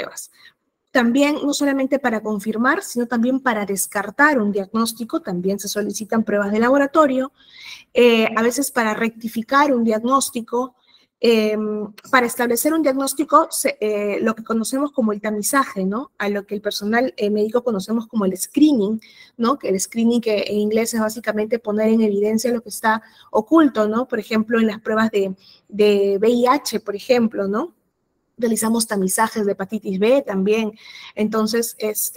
pruebas. También, no solamente para confirmar, sino también para descartar un diagnóstico, también se solicitan pruebas de laboratorio, a veces para rectificar un diagnóstico, para establecer un diagnóstico, lo que conocemos como el tamizaje, ¿no? A lo que el personal médico conocemos como el screening, ¿no? Que el screening, que en inglés es básicamente poner en evidencia lo que está oculto, ¿no? Por ejemplo, en las pruebas de VIH, por ejemplo, ¿no? Realizamos tamizajes de hepatitis B también. Entonces, es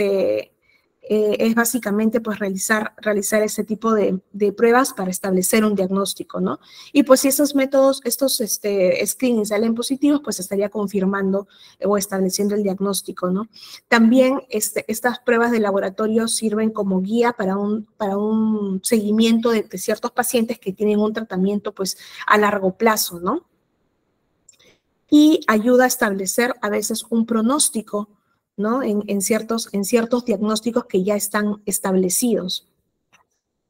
básicamente pues realizar ese tipo de pruebas para establecer un diagnóstico, ¿no? Y pues si esos métodos, estos screenings salen positivos, pues estaría confirmando o estableciendo el diagnóstico, ¿no? También estas pruebas de laboratorio sirven como guía para un seguimiento de ciertos pacientes que tienen un tratamiento pues a largo plazo, ¿no? Y ayuda a establecer a veces un pronóstico, ¿no? En ciertos diagnósticos que ya están establecidos,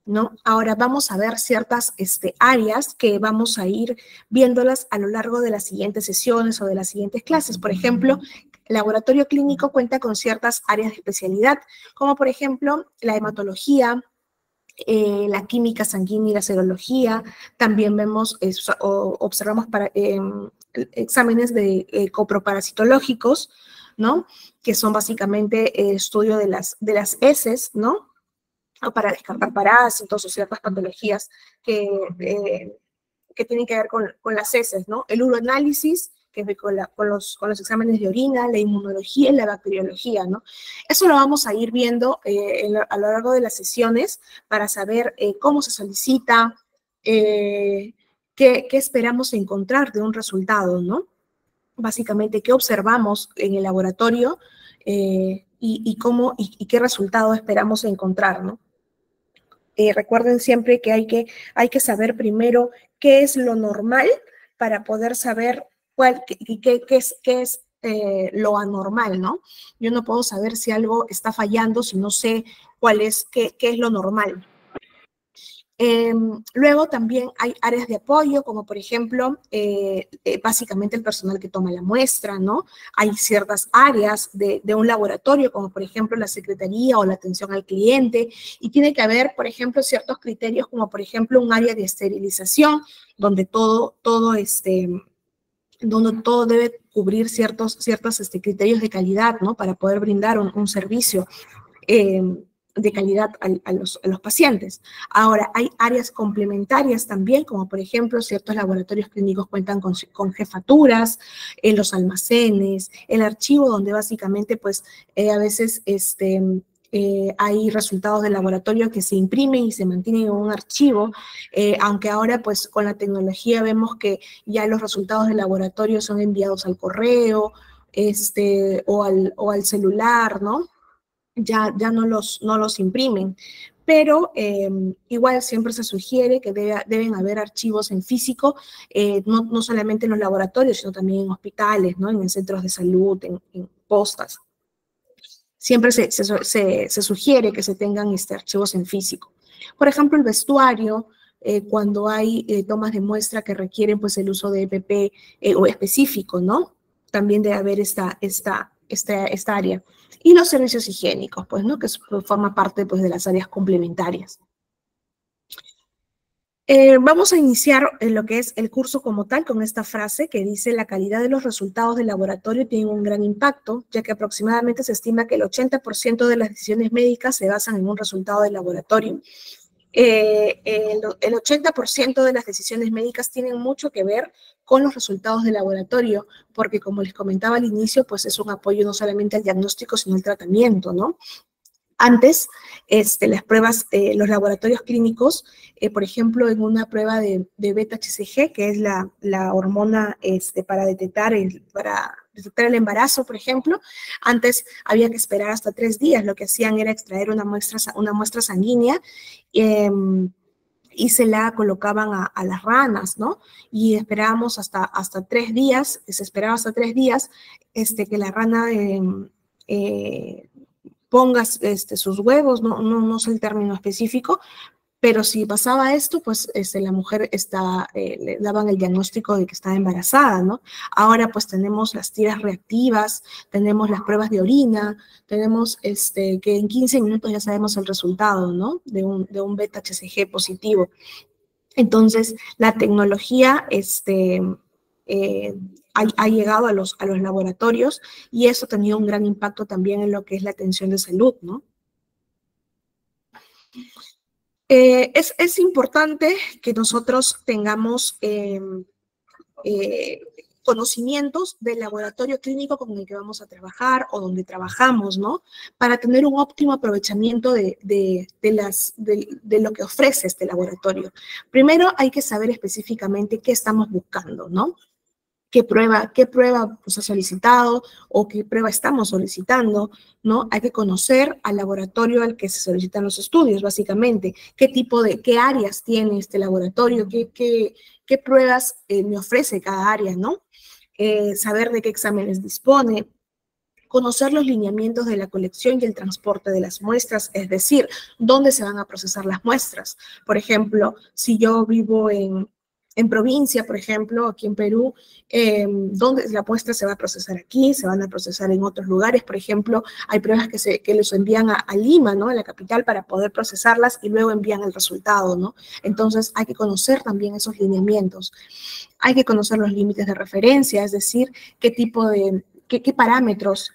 ¿no? Ahora vamos a ver ciertas áreas que vamos a ir viéndolas a lo largo de las siguientes sesiones o de las siguientes clases. Por ejemplo, el laboratorio clínico cuenta con ciertas áreas de especialidad, como por ejemplo la hematología, la química sanguínea y la serología. También vemos observamos exámenes de coproparasitológicos, ¿no? Que son básicamente estudio de las heces, ¿no? O para descartar parásitos o ciertas patologías que tienen que ver con las heces, ¿no? El uroanálisis, que es con los exámenes de orina, la inmunología y la bacteriología, ¿no? Eso lo vamos a ir viendo a lo largo de las sesiones para saber cómo se solicita, qué esperamos encontrar de un resultado, ¿no? Básicamente, qué observamos en el laboratorio y qué resultado esperamos encontrar, ¿no? Recuerden siempre que hay que saber primero qué es lo normal para poder saber qué es lo anormal, ¿no? Yo no puedo saber si algo está fallando si no sé qué es lo normal. Luego también hay áreas de apoyo, como por ejemplo, básicamente el personal que toma la muestra, ¿no? Hay ciertas áreas de un laboratorio, como por ejemplo la secretaría o la atención al cliente, y tiene que haber, por ejemplo, ciertos criterios, como por ejemplo un área de esterilización, donde todo debe cubrir ciertos criterios de calidad, ¿no? Para poder brindar un servicio de calidad a los pacientes. Ahora, hay áreas complementarias también, como por ejemplo, ciertos laboratorios clínicos cuentan con jefaturas, en los almacenes, el archivo, donde básicamente, pues, a veces hay resultados del laboratorio que se imprimen y se mantienen en un archivo, aunque ahora, pues, con la tecnología vemos que ya los resultados del laboratorio son enviados al correo, o al celular, ¿no? Ya no los imprimen, pero igual siempre se sugiere que deben haber archivos en físico, no solamente en los laboratorios, sino también en hospitales, ¿no? En centros de salud, en postas. Siempre se sugiere que se tengan archivos en físico. Por ejemplo, el vestuario, cuando hay tomas de muestra que requieren pues el uso de EPP o específico, ¿no? También debe haber esta área. Y los servicios higiénicos, pues, ¿no? Que forma parte, pues, de las áreas complementarias. Vamos a iniciar lo que es el curso como tal con esta frase que dice: la calidad de los resultados del laboratorio tiene un gran impacto, ya que aproximadamente se estima que el 80% de las decisiones médicas se basan en un resultado del laboratorio. El 80% de las decisiones médicas tienen mucho que ver con los resultados del laboratorio, porque como les comentaba al inicio, pues es un apoyo no solamente al diagnóstico, sino al tratamiento, ¿no? Antes, las pruebas, los laboratorios clínicos, por ejemplo, en una prueba de beta-HCG, que es la hormona para detectar el embarazo, por ejemplo, antes había que esperar hasta 3 días. Lo que hacían era extraer una muestra sanguínea y se la colocaban a las ranas, ¿no? Y esperábamos hasta 3 días, se esperaba hasta 3 días que la rana ponga sus huevos, no sé el término específico, Pero si pasaba esto, pues la mujer le daban el diagnóstico de que estaba embarazada, ¿no? Ahora pues tenemos las tiras reactivas, tenemos las pruebas de orina, tenemos que en 15 minutos ya sabemos el resultado, ¿no? De un beta-HCG positivo. Entonces, la tecnología ha llegado a los laboratorios y eso ha tenido un gran impacto también en lo que es la atención de salud, ¿no? Es importante que nosotros tengamos conocimientos del laboratorio clínico con el que vamos a trabajar o donde trabajamos, ¿no? Para tener un óptimo aprovechamiento de lo que ofrece este laboratorio. Primero hay que saber específicamente qué estamos buscando, ¿no? ¿Qué prueba pues, ha solicitado o qué prueba estamos solicitando, ¿no? Hay que conocer al laboratorio al que se solicitan los estudios, básicamente. ¿Qué áreas tiene este laboratorio? ¿Qué pruebas me ofrece cada área, ¿no? Saber de qué exámenes dispone, conocer los lineamientos de la colección y el transporte de las muestras, es decir, dónde se van a procesar las muestras. Por ejemplo, si yo vivo en provincia, por ejemplo, aquí en Perú, donde la muestra se va a procesar aquí, se van a procesar en otros lugares. Por ejemplo, hay pruebas que les envían a Lima, ¿no? A la capital, para poder procesarlas y luego envían el resultado, ¿no? Entonces, hay que conocer también esos lineamientos. Hay que conocer los límites de referencia, es decir, qué parámetros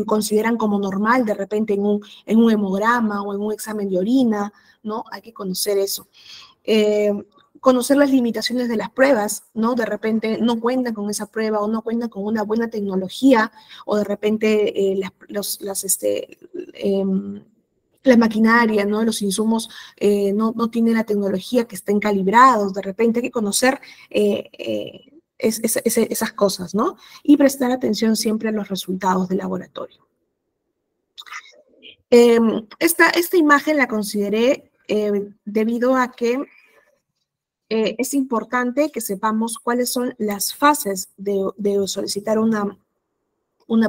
consideran como normal de repente en un hemograma o en un examen de orina, ¿no? Hay que conocer eso. Conocer las limitaciones de las pruebas, ¿no? De repente no cuentan con esa prueba o no cuentan con una buena tecnología o de repente la maquinaria, ¿no? Los insumos no tienen la tecnología, que estén calibrados. De repente hay que conocer esas cosas, ¿no? Y prestar atención siempre a los resultados del laboratorio. Esta imagen la consideré debido a que es importante que sepamos cuáles son las fases de solicitar una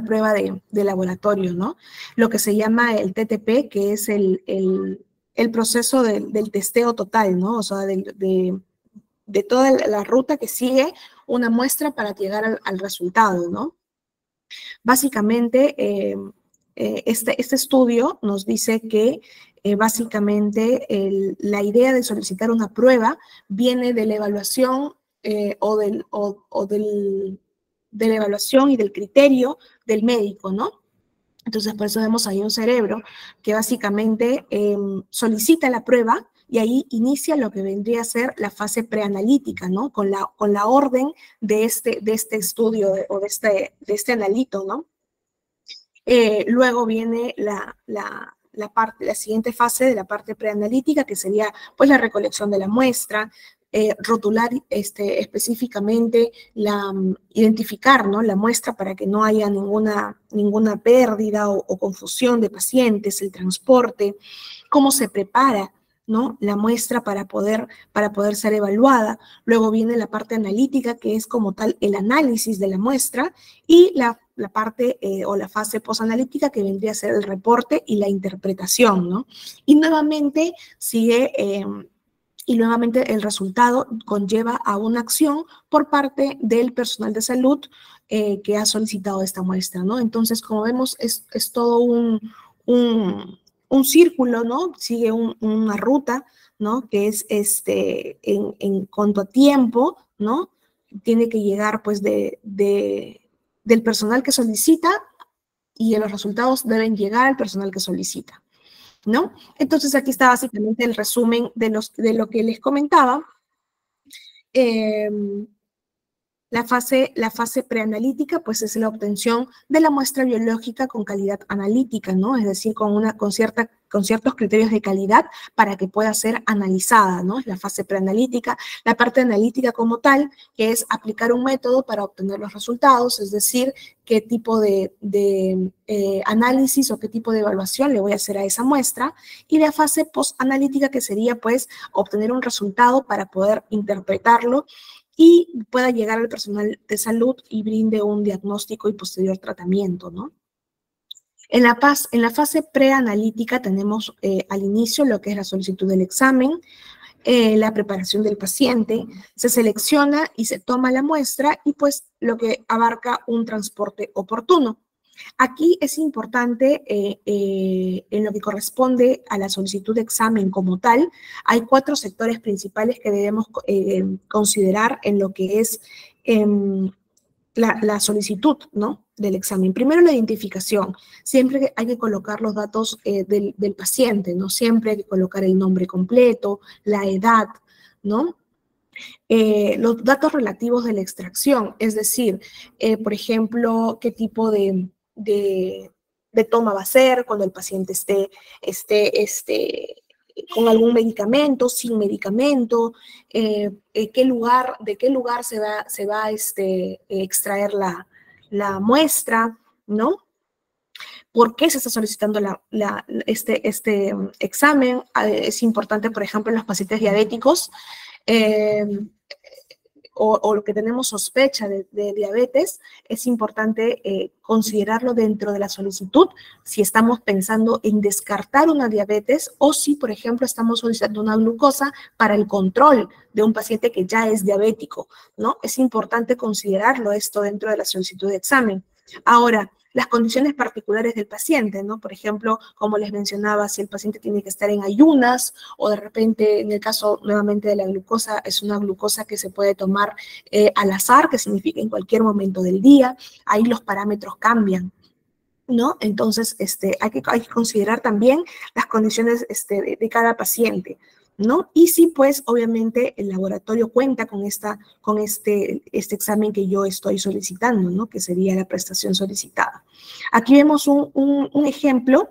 prueba de laboratorio, ¿no? Lo que se llama el TTP, que es el proceso del testeo total, ¿no? O sea, de toda la ruta que sigue una muestra para llegar al resultado, ¿no? Básicamente, este estudio nos dice que básicamente la idea de solicitar una prueba viene de la evaluación de la evaluación y del criterio del médico, ¿no? Entonces, por eso vemos ahí un cerebro que básicamente solicita la prueba y ahí inicia lo que vendría a ser la fase preanalítica, ¿no? Con la orden de este estudio o de este analito, ¿no? Luego viene la siguiente fase de la parte preanalítica, que sería pues la recolección de la muestra, rotular específicamente, identificar, ¿no? La muestra para que no haya ninguna pérdida o confusión de pacientes, el transporte, cómo se prepara, ¿no? La muestra para poder ser evaluada. Luego viene la parte analítica, que es como tal el análisis de la muestra, y la parte o la fase posanalítica, que vendría a ser el reporte y la interpretación, ¿no? Y nuevamente el resultado conlleva a una acción por parte del personal de salud que ha solicitado esta muestra, ¿no? Entonces, como vemos, es todo un círculo, ¿no? Sigue una ruta, ¿no? Que es en cuanto a tiempo, ¿no? Tiene que llegar, pues, del personal que solicita, y los resultados deben llegar al personal que solicita, ¿no? Entonces, aquí está básicamente el resumen de lo que les comentaba. La fase preanalítica, pues, es la obtención de la muestra biológica con calidad analítica, ¿no? Es decir, con ciertos criterios de calidad para que pueda ser analizada, ¿no? Es la fase preanalítica. La parte analítica como tal, que es aplicar un método para obtener los resultados, es decir, qué tipo de análisis o qué tipo de evaluación le voy a hacer a esa muestra. Y la fase postanalítica, que sería, pues, obtener un resultado para poder interpretarlo y pueda llegar al personal de salud y brinde un diagnóstico y posterior tratamiento, ¿no? En la fase preanalítica tenemos al inicio lo que es la solicitud del examen, la preparación del paciente, se selecciona y se toma la muestra y pues lo que abarca un transporte oportuno. Aquí es importante, en lo que corresponde a la solicitud de examen como tal, hay 4 sectores principales que debemos considerar en lo que es la solicitud, ¿no?, del examen. Primero, la identificación. Siempre hay que colocar los datos del paciente, ¿no? Siempre hay que colocar el nombre completo, la edad, ¿no? Los datos relativos de la extracción, es decir, por ejemplo, qué tipo de toma va a ser cuando el paciente esté con algún medicamento, sin medicamento, de qué lugar se va a extraer la muestra, ¿no? ¿Por qué se está solicitando este examen? Es importante, por ejemplo, en los pacientes diabéticos, o lo que tenemos sospecha de diabetes, es importante considerarlo dentro de la solicitud si estamos pensando en descartar una diabetes o si, por ejemplo, estamos solicitando una glucosa para el control de un paciente que ya es diabético, ¿no? Es importante considerarlo esto dentro de la solicitud de examen. Ahora, las condiciones particulares del paciente, ¿no? Por ejemplo, como les mencionaba, si el paciente tiene que estar en ayunas o de repente, en el caso nuevamente de la glucosa, es una glucosa que se puede tomar al azar, que significa en cualquier momento del día, ahí los parámetros cambian, ¿no? Entonces, hay que considerar también las condiciones de cada paciente, ¿no? Y si, pues, obviamente, el laboratorio cuenta con este examen que yo estoy solicitando, ¿no? Que sería la prestación solicitada. Aquí vemos un ejemplo.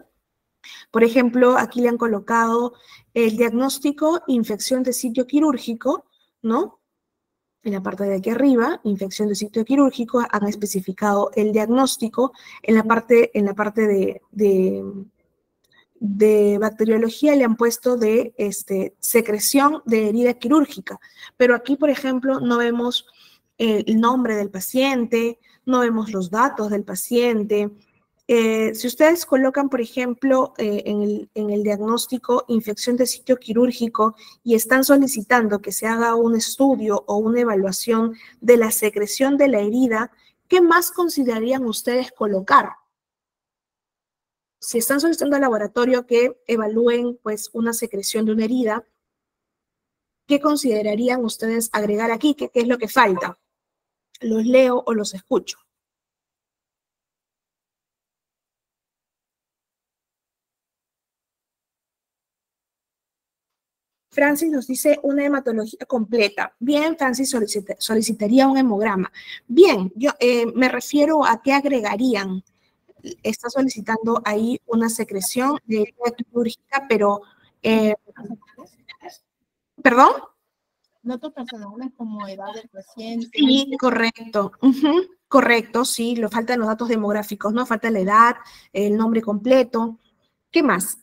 Por ejemplo, aquí le han colocado el diagnóstico, infección de sitio quirúrgico, ¿no? En la parte de aquí arriba, infección de sitio quirúrgico, han especificado el diagnóstico. En la parte de bacteriología le han puesto de secreción de herida quirúrgica. Pero aquí, por ejemplo, no vemos el nombre del paciente, no vemos los datos del paciente. Si ustedes colocan, por ejemplo, en el diagnóstico infección de sitio quirúrgico y están solicitando que se haga un estudio o una evaluación de la secreción de la herida, ¿qué más considerarían ustedes colocar? Si están solicitando al laboratorio que evalúen, pues, una secreción de una herida, ¿qué considerarían ustedes agregar aquí? ¿Qué es lo que falta? ¿Los leo o los escucho? Francis nos dice una hematología completa. Bien, Francis solicitaría un hemograma. Bien, yo me refiero a qué agregarían. Está solicitando ahí una secreción de herida quirúrgica, pero, ¿perdón? Datos personales como edad del paciente. Sí, correcto. Correcto, sí, le faltan los datos demográficos, ¿no? Falta la edad, el nombre completo. ¿Qué más?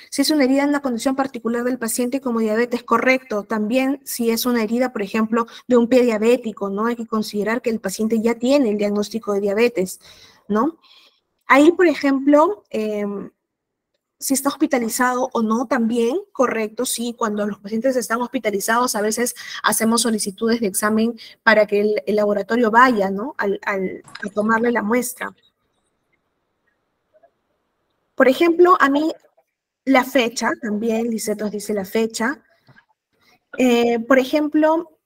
Si es una herida en una condición particular del paciente como diabetes, correcto. También si es una herida, por ejemplo, de un pie diabético, ¿no? Hay que considerar que el paciente ya tiene el diagnóstico de diabetes, ¿no? Ahí, por ejemplo, si está hospitalizado o no, también, correcto, sí, cuando los pacientes están hospitalizados, a veces hacemos solicitudes de examen para que el laboratorio vaya, ¿no? A tomarle la muestra. Por ejemplo, a mí, la fecha, también, Licetos dice la fecha. Por ejemplo,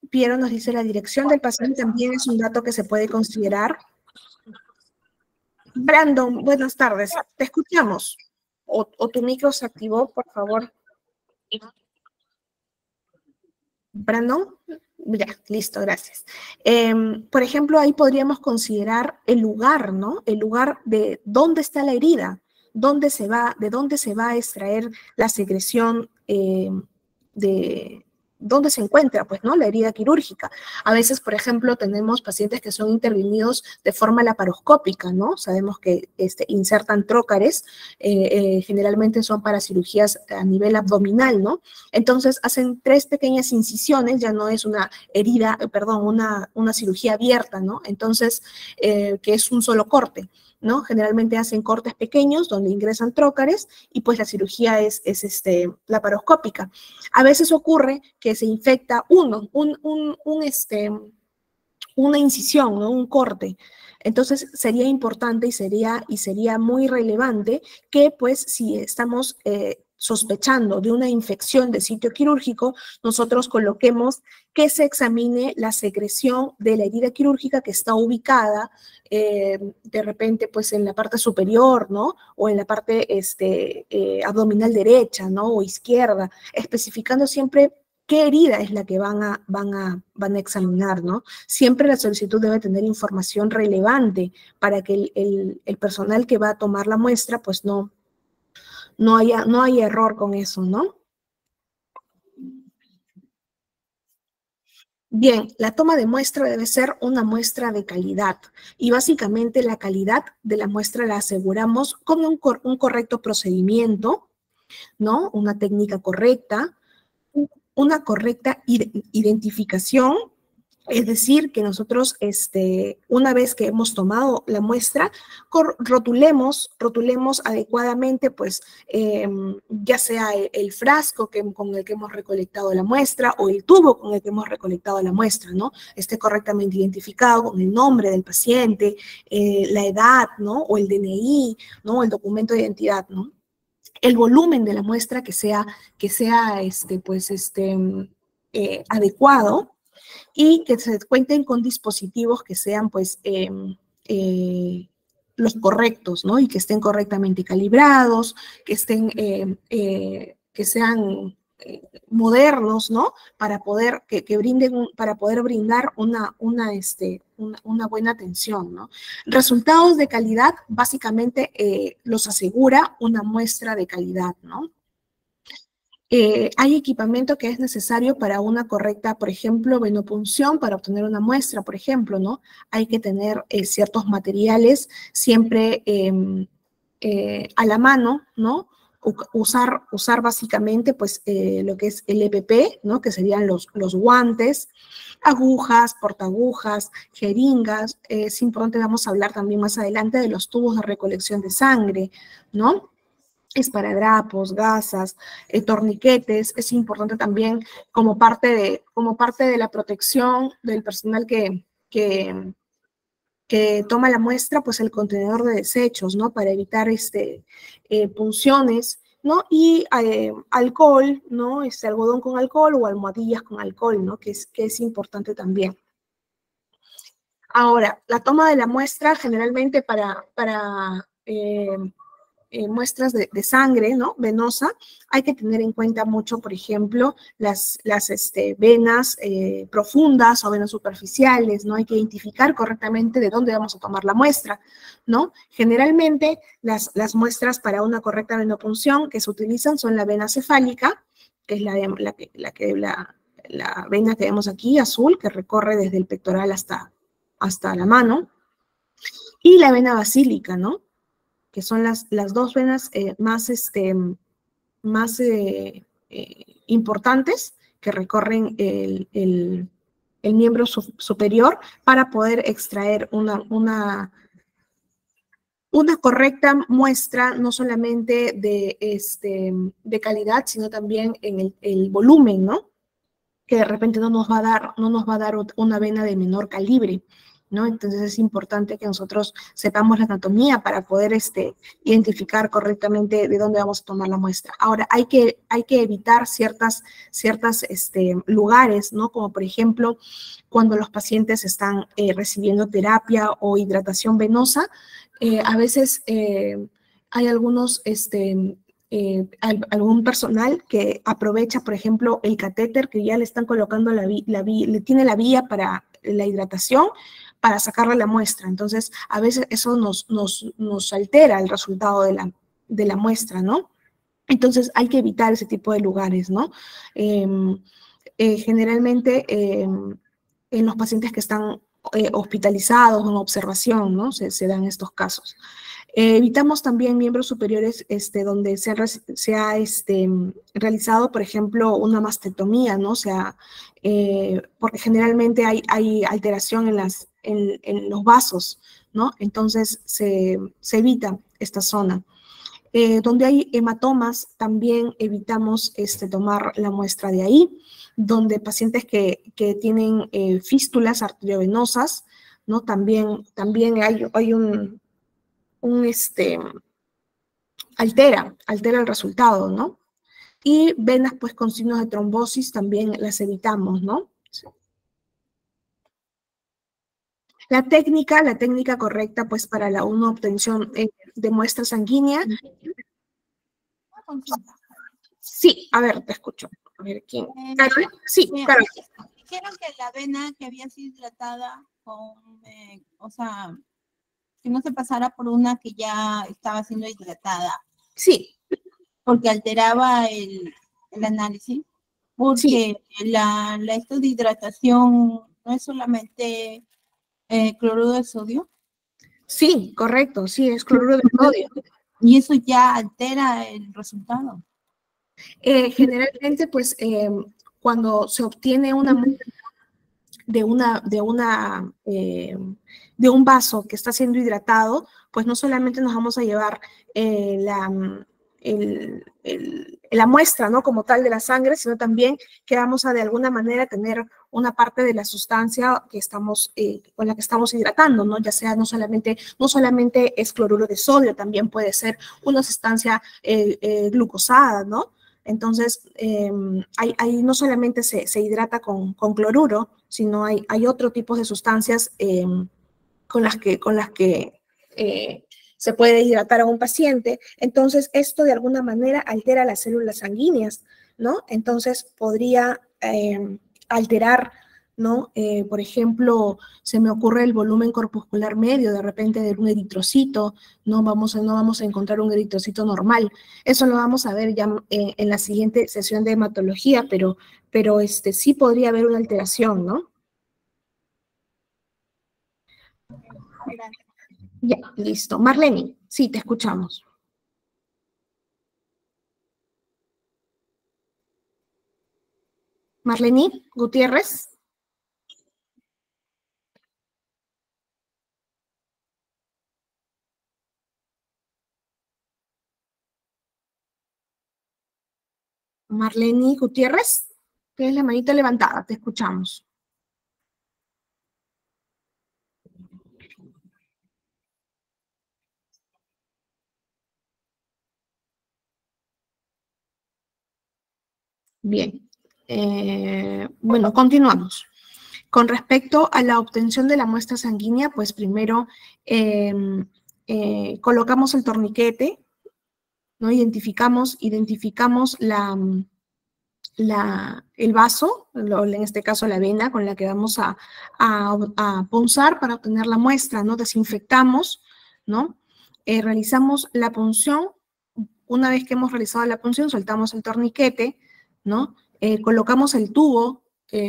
Piero nos dice la dirección del paciente, también es un dato que se puede considerar. Brandon, buenas tardes, te escuchamos. O tu micro se activó, por favor. Brandon, ya, listo, gracias. Por ejemplo, ahí podríamos considerar el lugar, ¿no? El lugar de dónde está la herida, de dónde se va a extraer la secreción de dónde se encuentra, pues, ¿no? La herida quirúrgica. A veces, por ejemplo, tenemos pacientes que son intervenidos de forma laparoscópica, ¿no? Sabemos que insertan trócares, generalmente son para cirugías a nivel abdominal, ¿no? Entonces, hacen 3 pequeñas incisiones, ya no es una herida, perdón, una cirugía abierta, ¿no? Entonces, que es un solo corte, ¿no? Generalmente hacen cortes pequeños donde ingresan trócares y pues la cirugía es laparoscópica. A veces ocurre que se infecta una incisión, ¿no? Un corte. Entonces sería importante y sería muy relevante que pues si estamos sospechando de una infección de sitio quirúrgico, nosotros coloquemos que se examine la secreción de la herida quirúrgica que está ubicada de repente pues en la parte superior, ¿no? O en la parte abdominal derecha, ¿no? O izquierda, especificando siempre qué herida es la que van a examinar, ¿no? Siempre la solicitud debe tener información relevante para que el personal que va a tomar la muestra pues no haya error con eso, ¿no? Bien, la toma de muestra debe ser una muestra de calidad y básicamente la calidad de la muestra la aseguramos con un correcto procedimiento, ¿no? Una técnica correcta, una correcta identificación. Es decir, que nosotros, una vez que hemos tomado la muestra, rotulemos adecuadamente, pues, ya sea el frasco con el que hemos recolectado la muestra o el tubo con el que hemos recolectado la muestra, ¿no? Esté correctamente identificado con el nombre del paciente, la edad, ¿no? O el DNI, ¿no? El documento de identidad, ¿no? El volumen de la muestra que sea adecuado, y que se cuenten con dispositivos que sean, pues, los correctos, ¿no? Y que estén correctamente calibrados, que sean modernos, ¿no? Para poder, para poder brindar una buena atención, ¿no? Resultados de calidad, básicamente, los asegura una muestra de calidad, ¿no? Hay equipamiento que es necesario para una correcta, por ejemplo, venopunción, para obtener una muestra, por ejemplo, ¿no? Hay que tener ciertos materiales siempre a la mano, ¿no? Usar básicamente, pues, lo que es el EPP, ¿no? Que serían los guantes, agujas, portaagujas, jeringas. Es importante, vamos a hablar también más adelante de los tubos de recolección de sangre, ¿no? Esparadrapos, gasas, torniquetes. Es importante también como parte de la protección del personal que toma la muestra, pues el contenedor de desechos, ¿no? Para evitar punciones, ¿no? Y alcohol, ¿no? Algodón con alcohol o almohadillas con alcohol, ¿no? Que es importante también. Ahora, la toma de la muestra generalmente para muestras de sangre, ¿no? Venosa, hay que tener en cuenta mucho, por ejemplo, las venas profundas o venas superficiales, ¿no? Hay que identificar correctamente de dónde vamos a tomar la muestra, ¿no? Generalmente, las muestras para una correcta venopunción que se utilizan son la vena cefálica, que es la vena que vemos aquí, azul, que recorre desde el pectoral hasta la mano, y la vena basílica, ¿no? Que son las dos venas más importantes que recorren el miembro superior para poder extraer una correcta muestra, no solamente de calidad, sino también en el volumen, ¿no? Que de repente no nos va a dar una vena de menor calibre, ¿no? Entonces es importante que nosotros sepamos la anatomía para poder identificar correctamente de dónde vamos a tomar la muestra. Ahora, hay que evitar ciertas lugares, ¿no? Como por ejemplo, cuando los pacientes están recibiendo terapia o hidratación venosa, a veces hay algunos algún personal que aprovecha, por ejemplo, el catéter que ya le están colocando le tiene la vía para la hidratación para sacarle la muestra. Entonces, a veces eso nos altera el resultado de la muestra, ¿no? Entonces, hay que evitar ese tipo de lugares, ¿no? generalmente en los pacientes que están hospitalizados o en observación, ¿no? Se dan estos casos. Evitamos también miembros superiores donde se ha realizado, por ejemplo, una mastectomía, ¿no? O sea, porque generalmente hay alteración en los vasos, ¿no? Entonces se evita esta zona. Donde hay hematomas, también evitamos tomar la muestra de ahí. Donde pacientes que tienen fístulas arteriovenosas, ¿no? También hay altera el resultado, ¿no? Y venas, pues, con signos de trombosis también las evitamos, ¿no? La técnica correcta, pues, para una obtención de muestra sanguínea. Sí, a ver, te escucho. A ver, ¿quién? ¿Carol? Sí, Carol. Dijeron que la vena que había sido hidratada o sea, que no se pasara por una que ya estaba siendo hidratada. Sí. Porque alteraba el análisis. Porque sí. Esto de hidratación no es solamente cloruro de sodio. Sí, correcto, sí, es cloruro de sodio. Y eso ya altera el resultado. Generalmente, pues, cuando se obtiene una muestra de un vaso que está siendo hidratado, pues no solamente nos vamos a llevar la muestra, ¿no? Como tal de la sangre, sino también que vamos a de alguna manera tener una parte de la sustancia que con la que estamos hidratando, ¿no? Ya sea no solamente es cloruro de sodio, también puede ser una sustancia glucosada, ¿no? Entonces, ahí no solamente se hidrata con cloruro, sino hay otro tipo de sustancias con las que se puede hidratar a un paciente. Entonces, esto de alguna manera altera las células sanguíneas, ¿no? Entonces, podría alterar, ¿no? Por ejemplo, se me ocurre el volumen corpuscular medio, de repente de un eritrocito, no vamos a encontrar un eritrocito normal. Eso lo vamos a ver ya en la siguiente sesión de hematología, pero sí podría haber una alteración, ¿no? Ya, listo. Marlene, sí, te escuchamos. Marlene Gutiérrez. Marlene Gutiérrez, tienes la manita levantada, te escuchamos. Bien. Bueno, continuamos. Con respecto a la obtención de la muestra sanguínea, pues primero colocamos el torniquete, ¿no? Identificamos el vaso, en este caso la vena con la que vamos a punzar para obtener la muestra, ¿no? Desinfectamos, ¿no? Realizamos la punción. Una vez que hemos realizado la punción, soltamos el torniquete, ¿no? Colocamos el tubo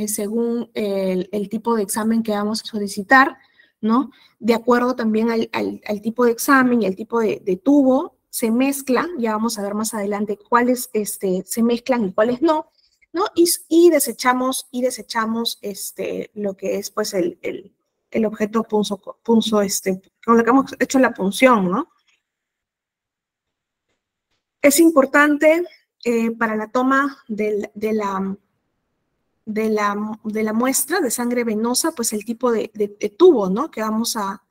según el tipo de examen que vamos a solicitar, ¿no? De acuerdo también al tipo de examen y al tipo de tubo, se mezclan, ya vamos a ver más adelante cuáles se mezclan y cuáles no, ¿no? Y desechamos lo que es, pues, el objeto punzo, con lo que hemos hecho la punción, ¿no? Es importante para la toma de la muestra de sangre venosa, pues el tipo de tubo, ¿no? que vamos a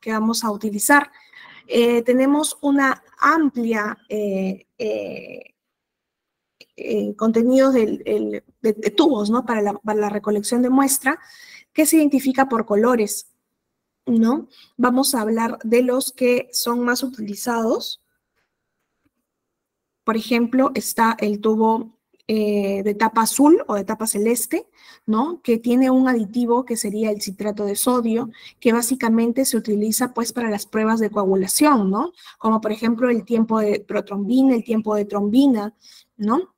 utilizar. Tenemos una amplia contenido de tubos, ¿no? Para la recolección de muestra, que se identifica por colores, ¿no? Vamos a hablar de los que son más utilizados. Por ejemplo, está el tubo de tapa azul o de tapa celeste, ¿no? Que tiene un aditivo que sería el citrato de sodio, que básicamente se utiliza, pues, para las pruebas de coagulación, ¿no? Como, por ejemplo, el tiempo de protrombina, el tiempo de trombina, ¿no?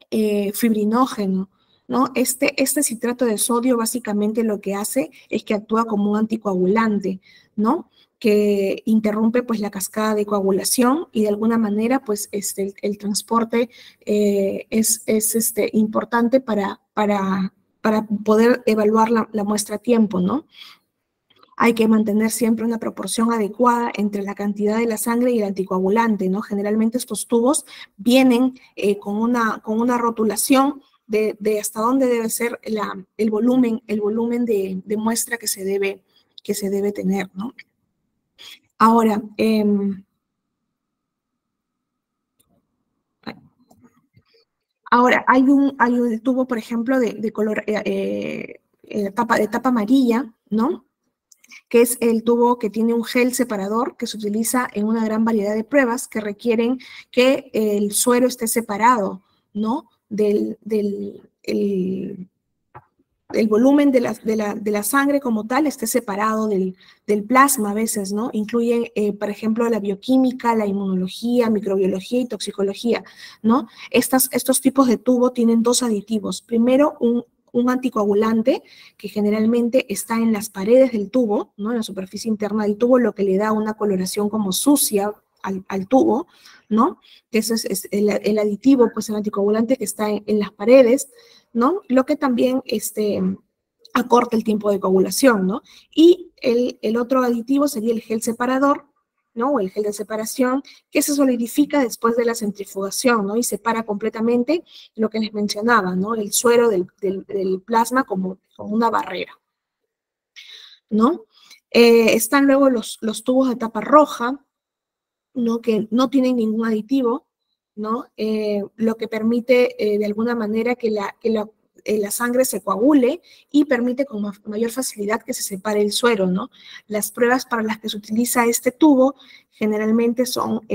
Fibrinógeno, ¿no? Este citrato de sodio básicamente lo que hace es que actúa como un anticoagulante, ¿no? Que interrumpe pues la cascada de coagulación y de alguna manera pues el transporte es importante para poder evaluar la muestra a tiempo, ¿no? Hay que mantener siempre una proporción adecuada entre la cantidad de la sangre y el anticoagulante, ¿no? Generalmente estos tubos vienen con una rotulación de hasta dónde debe ser el volumen de muestra que se debe tener, ¿no? Ahora, hay un tubo, por ejemplo, de color, de tapa amarilla, ¿no? Que es el tubo que tiene un gel separador que se utiliza en una gran variedad de pruebas que requieren que el suero esté separado, ¿no? El volumen de la sangre como tal esté separado del plasma a veces, ¿no? Incluyen, por ejemplo, la bioquímica, la inmunología, microbiología y toxicología, ¿no? Estos tipos de tubo tienen dos aditivos. Primero, un anticoagulante que generalmente está en las paredes del tubo, ¿no? En la superficie interna del tubo, lo que le da una coloración como sucia al tubo, ¿no? Que eso es el aditivo, pues el anticoagulante que está en las paredes, ¿no? Lo que también acorta el tiempo de coagulación, ¿no? Y el otro aditivo sería el gel separador, ¿no? O el gel de separación, que se solidifica después de la centrifugación, ¿no? Y separa completamente lo que les mencionaba, ¿no? El suero del plasma como una barrera, ¿no? Están luego los tubos de tapa roja, ¿no? Que no tienen ningún aditivo, ¿no? Lo que permite de alguna manera que la sangre se coagule y permite con mayor facilidad que se separe el suero, ¿no? Las pruebas para las que se utiliza este tubo generalmente son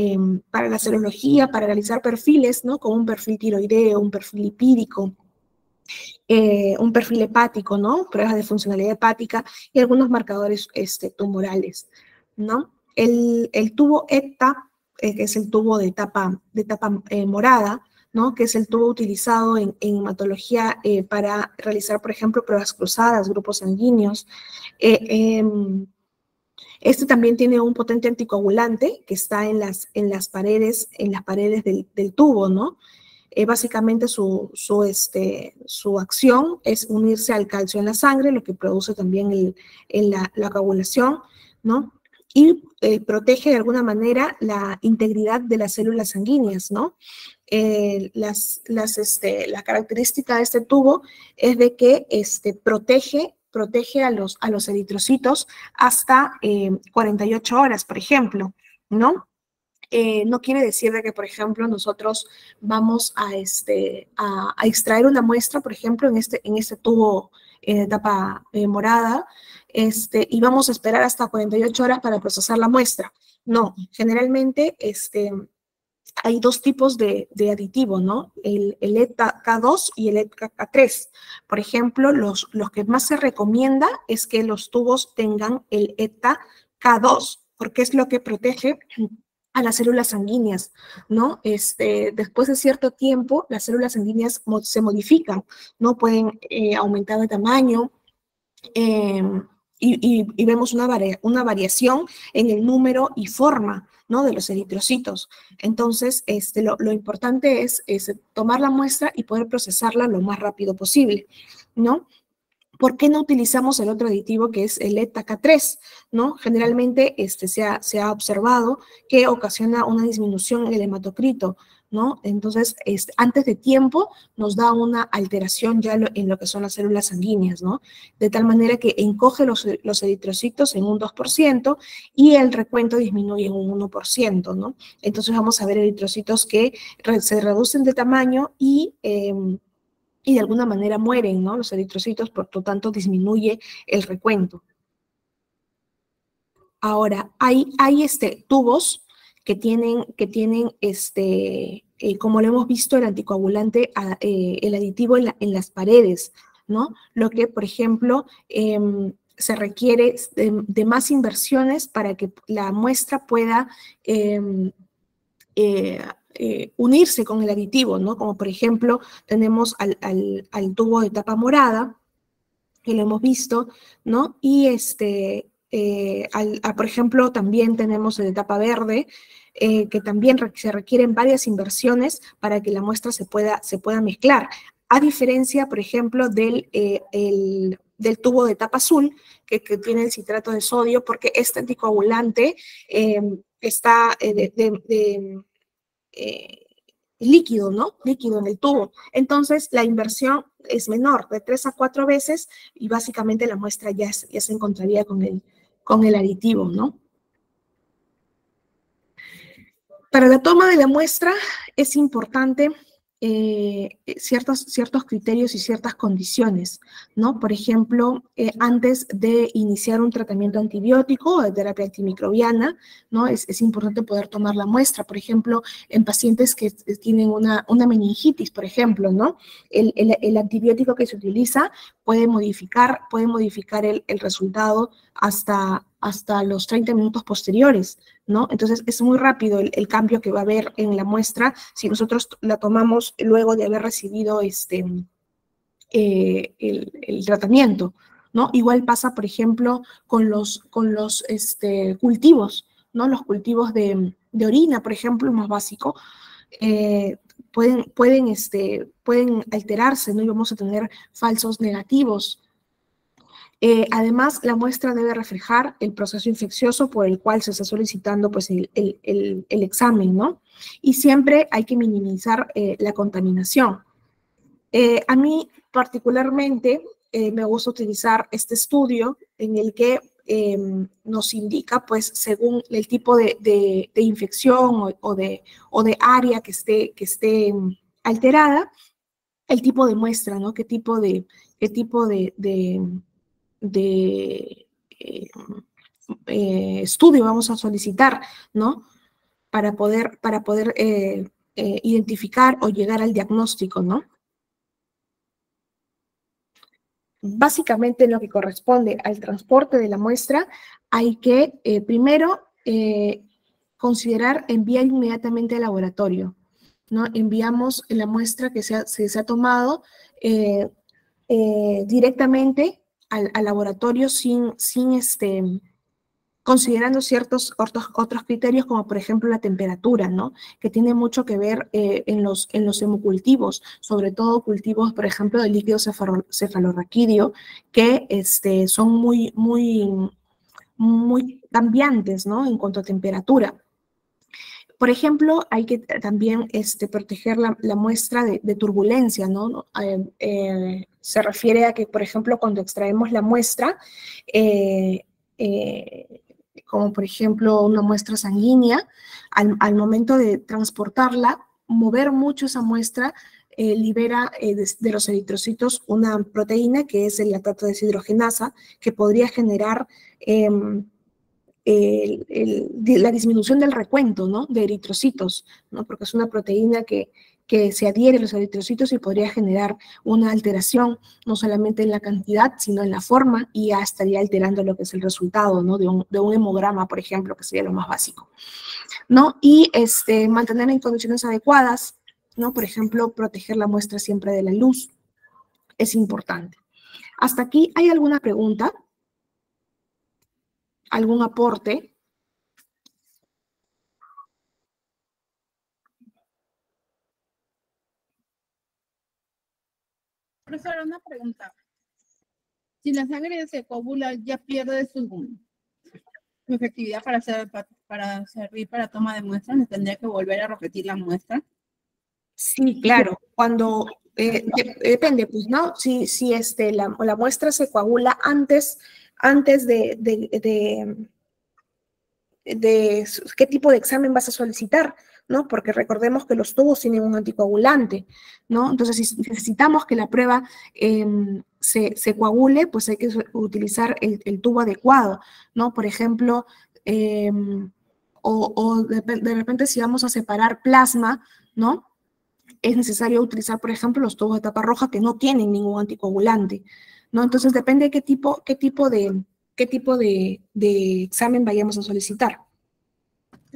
para la serología, para realizar perfiles, ¿no? Como un perfil tiroideo, un perfil lipídico, un perfil hepático, ¿no? Pruebas de funcionalidad hepática y algunos marcadores tumorales, ¿no? El tubo ETA, que es el tubo de tapa morada, ¿no? Que es el tubo utilizado en hematología para realizar, por ejemplo, pruebas cruzadas, grupos sanguíneos. Este también tiene un potente anticoagulante que está en las paredes del tubo, ¿no? Básicamente su acción es unirse al calcio en la sangre, lo que produce también la coagulación, ¿no? Y protege de alguna manera la integridad de las células sanguíneas, ¿no? La característica de este tubo es de que protege a los eritrocitos hasta 48 horas, por ejemplo, ¿no? No quiere decir de que, por ejemplo, nosotros vamos a extraer una muestra, por ejemplo, en este tubo de tapa morada, y vamos a esperar hasta 48 horas para procesar la muestra. No, generalmente hay dos tipos de aditivo, ¿no? El ETA K2 y el ETA K3. Por ejemplo, los que más se recomienda es que los tubos tengan el ETA K2, porque es lo que protege a las células sanguíneas, ¿no? Después de cierto tiempo, las células sanguíneas se modifican, ¿no? Pueden aumentar de tamaño, y vemos una variación en el número y forma, ¿no? De los eritrocitos. Entonces, lo importante es tomar la muestra y poder procesarla lo más rápido posible, ¿no? ¿Por qué no utilizamos el otro aditivo que es el ETA-K3? ¿No? Generalmente se ha observado que ocasiona una disminución en el hematocrito, ¿no? Entonces, antes de tiempo nos da una alteración ya en lo que son las células sanguíneas, ¿no? De tal manera que encoge los eritrocitos en un 2% y el recuento disminuye en un 1%, ¿no? Entonces vamos a ver eritrocitos que se reducen de tamaño y de alguna manera mueren, ¿no? Los eritrocitos, por lo tanto disminuye el recuento. Ahora, hay tubos que tienen como lo hemos visto, el anticoagulante, el aditivo en las paredes, ¿no? Lo que, por ejemplo, se requiere de más inversiones para que la muestra pueda unirse con el aditivo, ¿no? Como por ejemplo tenemos al tubo de tapa morada, que lo hemos visto, ¿no? Y por ejemplo, también tenemos el de tapa verde, que también se requieren varias inversiones para que la muestra se pueda mezclar. A diferencia, por ejemplo, del tubo de tapa azul, que tiene el citrato de sodio, porque este anticoagulante está líquido, ¿no? Líquido en el tubo. Entonces, la inversión es menor, de 3 a 4 veces, y básicamente la muestra ya se encontraría con el aditivo, ¿no? Para la toma de la muestra es importante ciertos criterios y ciertas condiciones, ¿no? Por ejemplo, antes de iniciar un tratamiento antibiótico o de terapia antimicrobiana, ¿no? Es importante poder tomar la muestra, por ejemplo, en pacientes que tienen una meningitis, por ejemplo, ¿no? El antibiótico que se utiliza puede modificar el resultado hasta los 30 minutos posteriores, ¿no? Entonces, es muy rápido el cambio que va a haber en la muestra si nosotros la tomamos luego de haber recibido el tratamiento, ¿no? Igual pasa, por ejemplo, con los cultivos, ¿no? Los cultivos de orina, por ejemplo, el más básico, pueden alterarse, ¿no? Y vamos a tener falsos negativos. Además, la muestra debe reflejar el proceso infeccioso por el cual se está solicitando pues, el examen, ¿no? Y siempre hay que minimizar la contaminación. A mí, particularmente, me gusta utilizar este estudio en el que nos indica, pues, según el tipo de infección o de área que esté alterada, el tipo de muestra, ¿no? ¿Qué tipo de estudio vamos a solicitar, ¿no? Para poder identificar o llegar al diagnóstico, ¿no? Básicamente, en lo que corresponde al transporte de la muestra, hay que primero considerar enviar inmediatamente al laboratorio, ¿no? Enviamos la muestra que se ha tomado directamente al laboratorio considerando ciertos otros criterios, como por ejemplo la temperatura, ¿no? Que tiene mucho que ver en los hemocultivos, sobre todo cultivos, por ejemplo, de líquido cefalorraquídeo, que son muy cambiantes, ¿no? En cuanto a temperatura. Por ejemplo, hay que también proteger la muestra de turbulencia, ¿no? Se refiere a que, por ejemplo, cuando extraemos la muestra, como por ejemplo una muestra sanguínea, al momento de transportarla, mover mucho esa muestra libera de los eritrocitos una proteína que es el lactato deshidrogenasa, que podría generar la disminución del recuento, ¿no? De eritrocitos, ¿no? Porque es una proteína que se adhiere a los eritrocitos y podría generar una alteración, no solamente en la cantidad, sino en la forma, y ya estaría alterando lo que es el resultado, ¿no? De un hemograma, por ejemplo, que sería lo más básico, ¿no? Y mantener en condiciones adecuadas, ¿no? Por ejemplo, proteger la muestra siempre de la luz es importante. ¿Hasta aquí hay alguna pregunta? ¿Algún aporte? Profesora, una pregunta. Si la sangre se coagula, ¿ya pierde su efectividad para servir para toma de muestras? ¿Me tendría que volver a repetir la muestra? Sí, claro. Cuando depende, pues, ¿no? Si la muestra se coagula antes de qué tipo de examen vas a solicitar, ¿no? Porque recordemos que los tubos tienen un anticoagulante, ¿no? Entonces, si necesitamos que la prueba se coagule, pues hay que utilizar el tubo adecuado, ¿no? Por ejemplo, o de repente si vamos a separar plasma, ¿no? Es necesario utilizar, por ejemplo, los tubos de tapa roja que no tienen ningún anticoagulante, ¿no? Entonces, depende de qué tipo de examen vayamos a solicitar.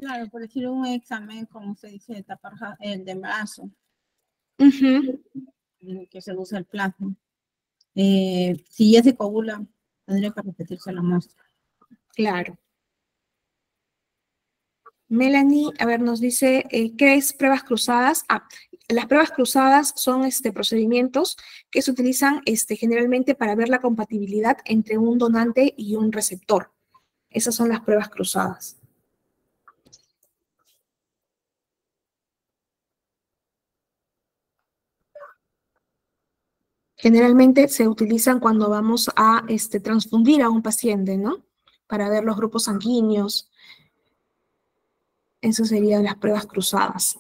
Claro, por decir un examen, como se dice, el de embarazo, Ujú, en el que se usa el plasma. Si ya se coagula, tendría que repetirse la muestra. claro. Melanie, a ver, nos dice, ¿qué es pruebas cruzadas? Las pruebas cruzadas son procedimientos que se utilizan generalmente para ver la compatibilidad entre un donante y un receptor. Esas son las pruebas cruzadas. Generalmente se utilizan cuando vamos a transfundir a un paciente, ¿no? Para ver los grupos sanguíneos. Eso serían las pruebas cruzadas.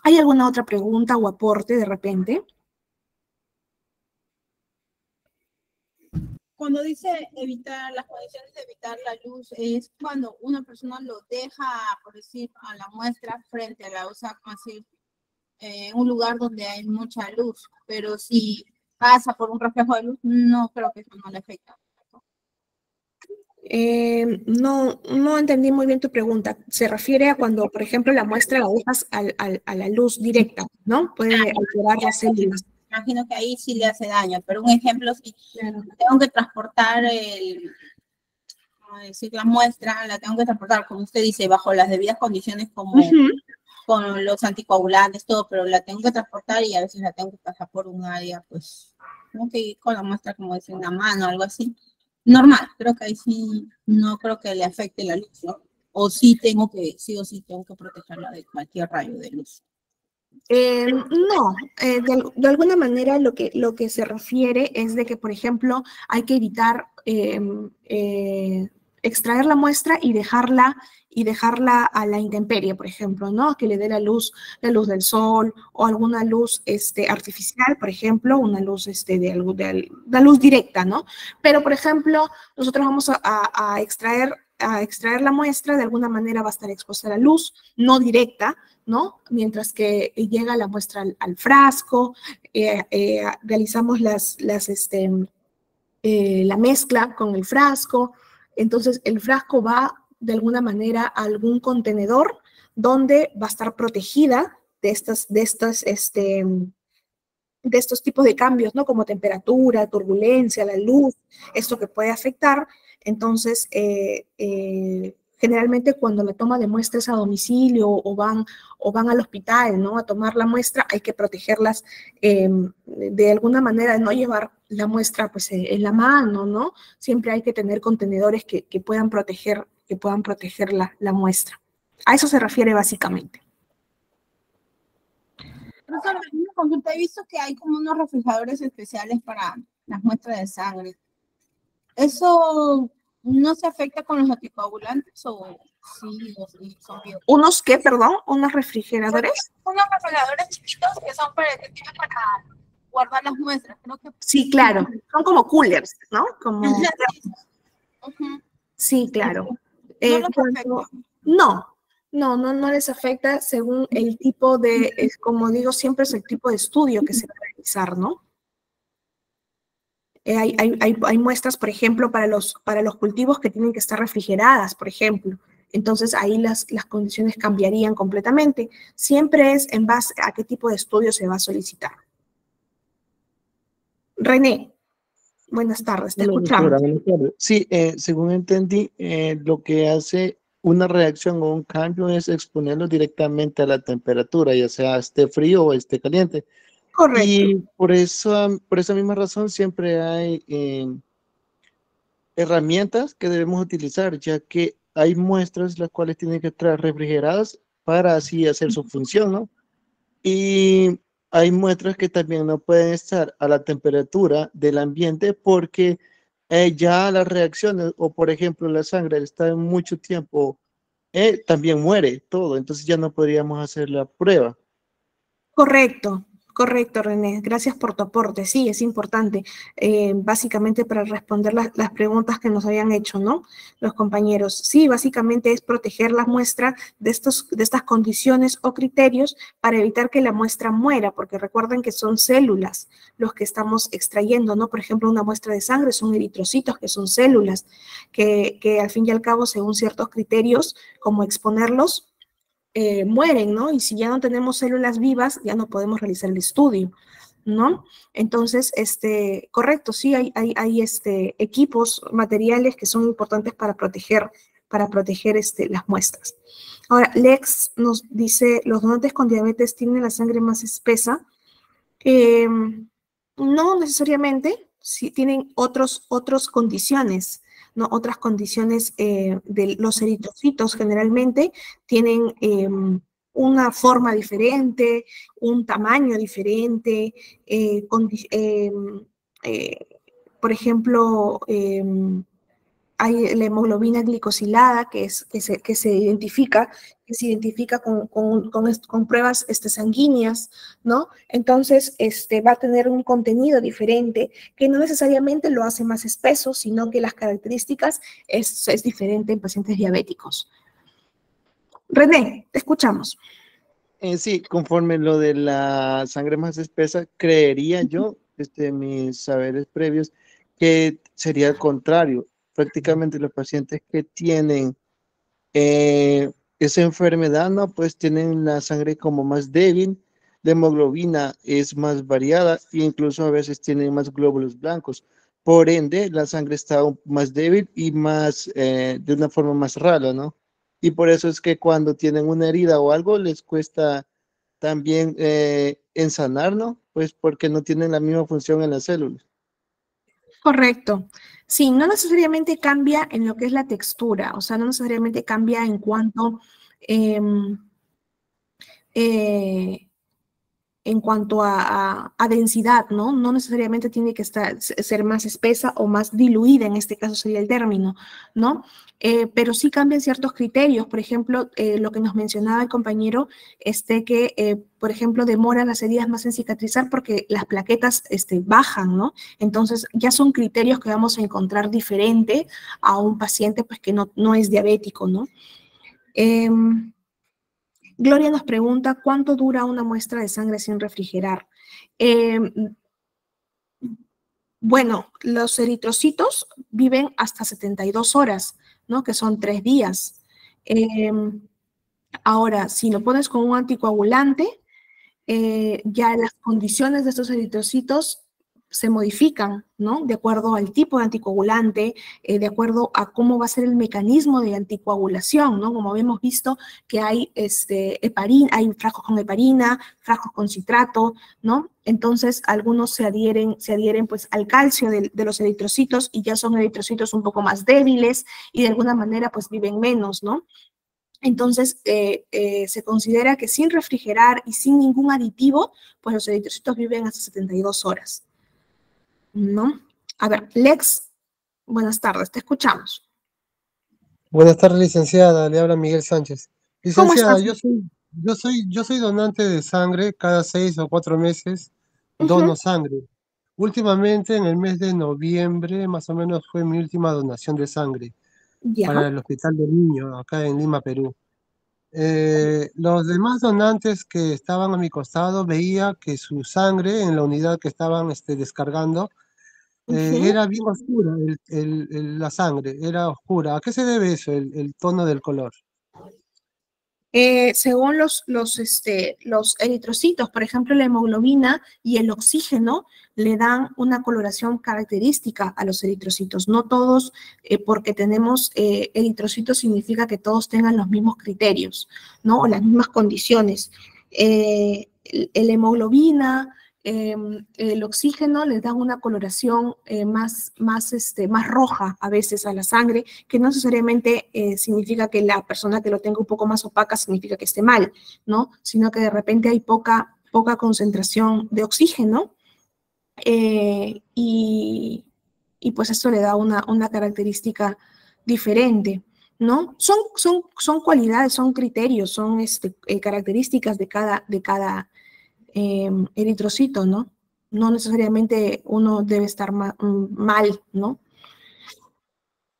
¿Hay alguna otra pregunta o aporte de repente? Cuando dice evitar, las condiciones de evitar la luz, es cuando una persona lo deja, por decir, a la muestra frente a la, o sea, como así, un lugar donde hay mucha luz, pero si pasa por un reflejo de luz, no creo que eso no le afecta. No entendí muy bien tu pregunta. Se refiere a cuando, por ejemplo, la muestra la dejas a la luz directa, ¿no? Puede alterar las células. Imagino que ahí sí le hace daño, pero un ejemplo, si Claro. tengo que transportar decir, la muestra, la tengo que transportar, como usted dice, bajo las debidas condiciones como con los anticoagulantes, todo, pero la tengo que transportar y a veces la tengo que pasar por un área, pues, tengo que ir con la muestra, como decir, una mano, algo así. Normal, creo que ahí sí, no creo que le afecte la luz, ¿no? O sí sí o sí tengo que protegerla de cualquier rayo de luz. No, de alguna manera lo que se refiere es de que, por ejemplo, hay que evitar extraer la muestra y dejarla a la intemperie, por ejemplo, ¿no? Que le dé la luz del sol o alguna luz artificial, por ejemplo, una luz de la luz directa, ¿no? Pero, por ejemplo, nosotros vamos a extraer la muestra, de alguna manera va a estar expuesta a la luz, no directa, ¿no? Mientras que llega la muestra al frasco, realizamos la mezcla con el frasco, entonces el frasco va de alguna manera a algún contenedor donde va a estar protegida de estos tipos de cambios, ¿no? Como temperatura, turbulencia, la luz, esto que puede afectar. Entonces, generalmente cuando la toma de muestras a domicilio o van al hospital, ¿no? A tomar la muestra, hay que protegerlas de alguna manera, no llevar la muestra pues en la mano, ¿no? Siempre hay que tener contenedores que puedan proteger la muestra. A eso se refiere básicamente. Profesor, una consulta, he visto que hay como unos refrigeradores especiales para las muestras de sangre. ¿Eso no se afecta con los anticoagulantes o sí son bio? ¿Unos qué, perdón? ¿Unos refrigeradores? Unos refrigeradores chiquitos que son para guardar las muestras. Creo que... Sí, claro. Son como coolers, ¿no? Como... Uh-huh. Sí, claro. ¿No les afecta? No les afecta según el tipo de, como digo, siempre es el tipo de estudio que se va a realizar, ¿no? Hay muestras, por ejemplo, para los cultivos que tienen que estar refrigeradas, por ejemplo. Entonces ahí las condiciones cambiarían completamente. Siempre es en base a qué tipo de estudio se va a solicitar. René, buenas tardes, te escuchamos. Buenas tardes. Sí, según entendí, lo que hace una reacción o un cambio es exponerlo directamente a la temperatura, ya sea esté frío o esté caliente. Correcto. Y por esa misma razón siempre hay herramientas que debemos utilizar, ya que hay muestras las cuales tienen que estar refrigeradas para así hacer su función, ¿no? Y hay muestras que también no pueden estar a la temperatura del ambiente porque ya las reacciones o por ejemplo la sangre está mucho tiempo, también muere todo, entonces ya no podríamos hacer la prueba. Correcto, Correcto, René. Gracias por tu aporte. Sí, es importante, básicamente para responder las preguntas que nos habían hecho, ¿no? Los compañeros. Sí, básicamente es proteger la muestra de estas condiciones o criterios para evitar que la muestra muera, porque recuerden que son células los que estamos extrayendo, ¿no? Por ejemplo, una muestra de sangre son eritrocitos, que son células, que al fin y al cabo, según ciertos criterios, como exponerlos, mueren, ¿no? Y si ya no tenemos células vivas, ya no podemos realizar el estudio, ¿no? Entonces, correcto, sí, hay equipos, materiales que son importantes para proteger las muestras. Ahora, Lex nos dice, ¿los donantes con diabetes tienen la sangre más espesa? No necesariamente, sí, tienen otras condiciones, ¿no? Otras condiciones de los eritrocitos generalmente tienen una forma diferente, un tamaño diferente, por ejemplo, hay la hemoglobina glicosilada que se identifica con pruebas sanguíneas, ¿no? Entonces, va a tener un contenido diferente que no necesariamente lo hace más espeso, sino que las características es diferente en pacientes diabéticos. René, te escuchamos. Sí, conforme lo de la sangre más espesa, creería yo, mis saberes previos, que sería el contrario. Prácticamente los pacientes que tienen esa enfermedad, ¿no? Pues tienen la sangre como más débil, la hemoglobina es más variada e incluso a veces tienen más glóbulos blancos. Por ende, la sangre está más débil y más, de una forma más rara, ¿no? Y por eso es que cuando tienen una herida o algo les cuesta también en sanar, ¿no? Pues porque no tienen la misma función en las células. Correcto. Sí, no necesariamente cambia en lo que es la textura, o sea, no necesariamente cambia en cuanto a densidad, ¿no? No necesariamente tiene que ser más espesa o más diluida, en este caso sería el término, ¿no? Pero sí cambian ciertos criterios. Por ejemplo, lo que nos mencionaba el compañero, que, por ejemplo, demora las heridas más en cicatrizar porque las plaquetas bajan, ¿no? Entonces, ya son criterios que vamos a encontrar diferente a un paciente pues, que no es diabético, ¿no? Gloria nos pregunta, ¿cuánto dura una muestra de sangre sin refrigerar? Bueno, los eritrocitos viven hasta 72 horas, ¿no? Que son 3 días. Ahora, si lo pones con un anticoagulante, ya las condiciones de estos eritrocitos se modifican, ¿no? De acuerdo al tipo de anticoagulante, de acuerdo a cómo va a ser el mecanismo de anticoagulación, ¿no? Como habíamos visto que hay hay frascos con heparina, frascos con citrato, ¿no? Entonces, algunos se adhieren pues al calcio de los eritrocitos y ya son eritrocitos un poco más débiles y de alguna manera pues viven menos, ¿no? Entonces, se considera que sin refrigerar y sin ningún aditivo, pues los eritrocitos viven hasta 72 horas, ¿no? A ver, Lex, buenas tardes, te escuchamos. Buenas tardes, licenciada. Le habla Miguel Sánchez. ¿Cómo Licenciada, estás? yo soy donante de sangre. Cada 6 o 4 meses dono sangre. Últimamente, en el mes de noviembre, más o menos, fue mi última donación de sangre Ya. para el Hospital del Niño, acá en Lima, Perú. Los demás donantes que estaban a mi costado veía que su sangre en la unidad que estaban descargando era bien oscura, la sangre era oscura. ¿A qué se debe eso, el tono del color? Según los eritrocitos, por ejemplo, la hemoglobina y el oxígeno le dan una coloración característica a los eritrocitos. No todos, porque tenemos eritrocitos, significa que todos tengan los mismos criterios, ¿no? O las mismas condiciones. La hemoglobina, el oxígeno les da una coloración más roja a veces a la sangre, que no necesariamente significa que la persona que lo tenga un poco más opaca significa que esté mal, ¿no? Sino que de repente hay poca concentración de oxígeno y pues esto le da una característica diferente, ¿no? Son cualidades, son criterios, son características de cada eritrocito, ¿no? No necesariamente uno debe estar mal, ¿no?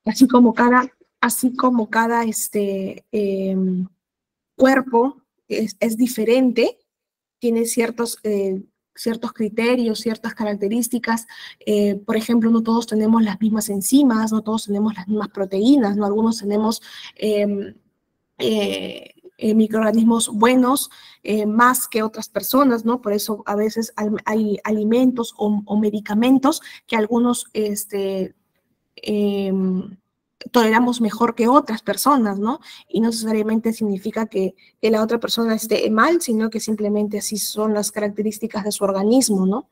Así como cada cuerpo es diferente, tiene ciertos criterios, ciertas características. Por ejemplo, no todos tenemos las mismas enzimas, no todos tenemos las mismas proteínas, ¿no? Algunos tenemos microorganismos buenos más que otras personas, ¿no? Por eso a veces hay alimentos o medicamentos que algunos toleramos mejor que otras personas, ¿no? Y no necesariamente significa que la otra persona esté mal, sino que simplemente así son las características de su organismo, ¿no?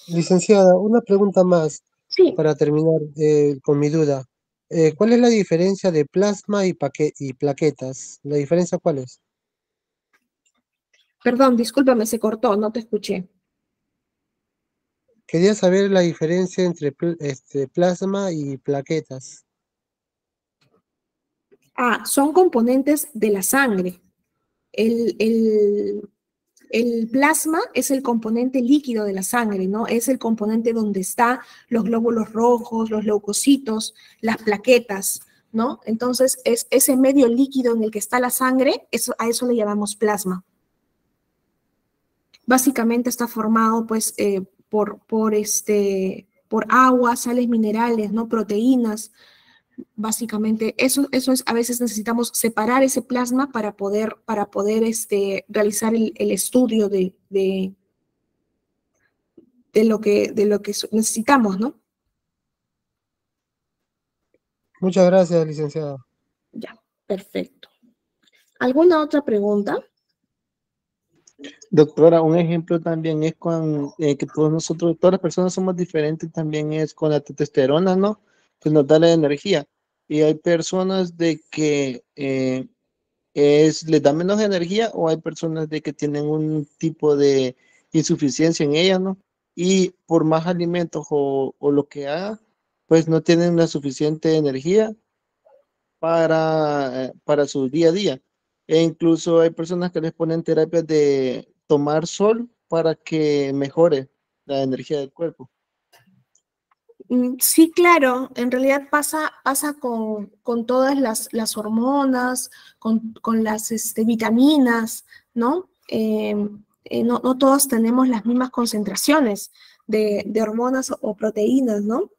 Licenciada, una pregunta más Sí, para terminar con mi duda. ¿Cuál es la diferencia de plasma y plaquetas? ¿La diferencia cuál es? perdón, discúlpame, se cortó, no te escuché. Quería saber la diferencia entre plasma y plaquetas. Son componentes de la sangre. El plasma es el componente líquido de la sangre, ¿no? Es el componente donde están los glóbulos rojos, los leucocitos, las plaquetas, ¿no? Entonces, es ese medio líquido en el que está la sangre, a eso le llamamos plasma. Básicamente está formado, pues, por agua, sales minerales, ¿no? Proteínas. Básicamente, eso es, a veces necesitamos separar ese plasma para poder realizar el estudio de lo que necesitamos, ¿no? Muchas gracias, licenciada. Ya, perfecto. ¿Alguna otra pregunta? Doctora, un ejemplo también es con que todas las personas somos diferentes, también es con la testosterona, ¿no? Que nos da la energía. Y hay personas de que les da menos energía, o hay personas de que tienen un tipo de insuficiencia en ella, ¿no? Y por más alimentos o lo que haga, pues no tienen la suficiente energía para su día a día. E incluso hay personas que les ponen terapias de tomar sol para que mejore la energía del cuerpo. Sí, claro, en realidad pasa con todas las hormonas, con las vitaminas, ¿no? No todos tenemos las mismas concentraciones de hormonas o proteínas, ¿no?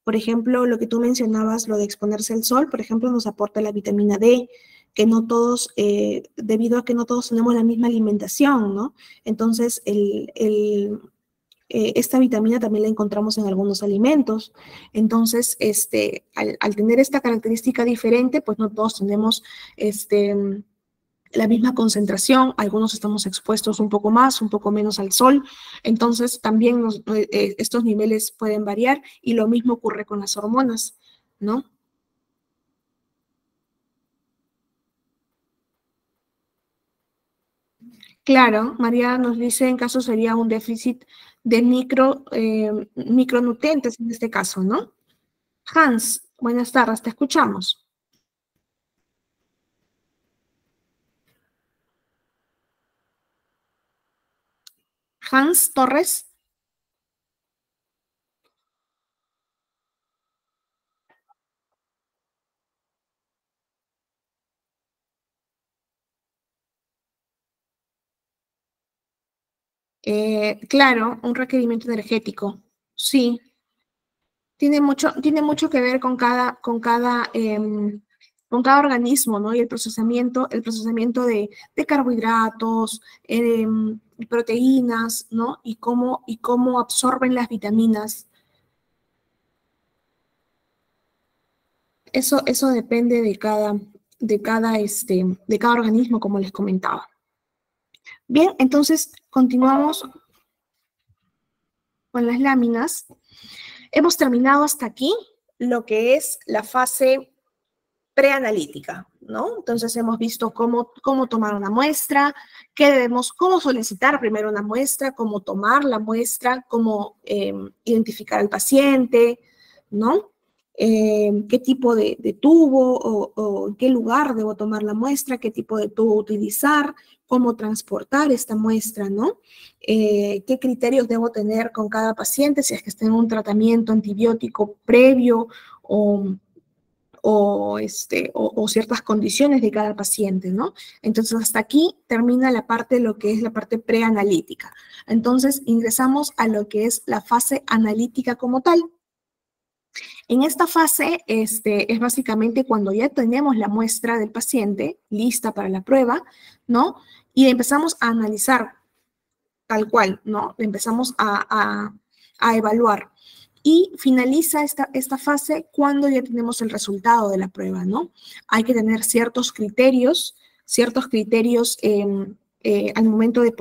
Por ejemplo, lo que tú mencionabas, lo de exponerse al sol, por ejemplo, nos aporta la vitamina D, que no todos, debido a que no todos tenemos la misma alimentación, ¿no? Entonces, esta vitamina también la encontramos en algunos alimentos. Entonces, al tener esta característica diferente, pues no todos tenemos la misma concentración, algunos estamos expuestos un poco más, un poco menos al sol, entonces también estos niveles pueden variar y lo mismo ocurre con las hormonas, ¿no? Claro, María nos dice, en caso sería un déficit de micronutrientes en este caso, ¿no? Hans, buenas tardes, te escuchamos. Hans Torres. Claro, un requerimiento energético, sí. Tiene mucho que ver con cada organismo, ¿no? Y el procesamiento de carbohidratos, proteínas, ¿no? Y cómo absorben las vitaminas. Eso depende de cada organismo, como les comentaba. Bien, entonces continuamos con las láminas. Hemos terminado hasta aquí lo que es la fase preanalítica, ¿no? Entonces hemos visto cómo tomar una muestra, cómo solicitar primero una muestra, cómo tomar la muestra, cómo identificar al paciente, ¿no? qué tipo de tubo o en qué lugar debo tomar la muestra, qué tipo de tubo utilizar, cómo transportar esta muestra, ¿no? Qué criterios debo tener con cada paciente, si es que está en un tratamiento antibiótico previo o ciertas condiciones de cada paciente, ¿no? Entonces, hasta aquí termina la parte, lo que es la parte preanalítica. Entonces, ingresamos a lo que es la fase analítica como tal. En esta fase es básicamente cuando ya tenemos la muestra del paciente lista para la prueba, ¿no? Y empezamos a analizar tal cual, ¿no? Empezamos a evaluar. Y finaliza esta fase cuando ya tenemos el resultado de la prueba, ¿no? Hay que tener ciertos criterios al momento de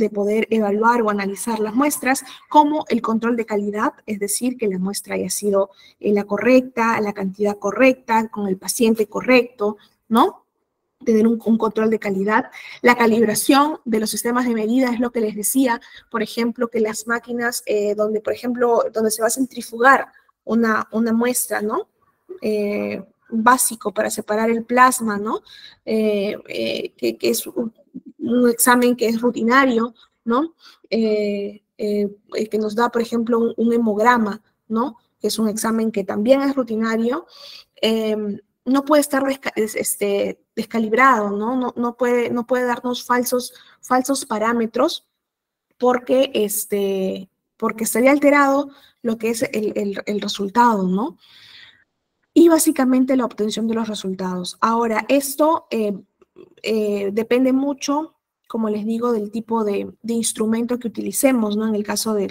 poder evaluar o analizar las muestras, como el control de calidad, es decir, que la muestra haya sido la correcta, la cantidad correcta, con el paciente correcto, ¿no? Tener un control de calidad. La calibración de los sistemas de medida es lo que les decía, por ejemplo, que las máquinas donde se va a centrifugar una muestra, ¿no? Básico para separar el plasma, ¿no? Que es un examen que es rutinario, ¿no? Que nos da, por ejemplo, un hemograma, ¿no? Que es un examen que también es rutinario. No puede estar descalibrado, ¿no? No puede darnos falsos parámetros porque estaría alterado lo que es el resultado, ¿no? Y básicamente la obtención de los resultados. Ahora, esto depende mucho, como les digo, del tipo de instrumento que utilicemos, ¿no? En el caso de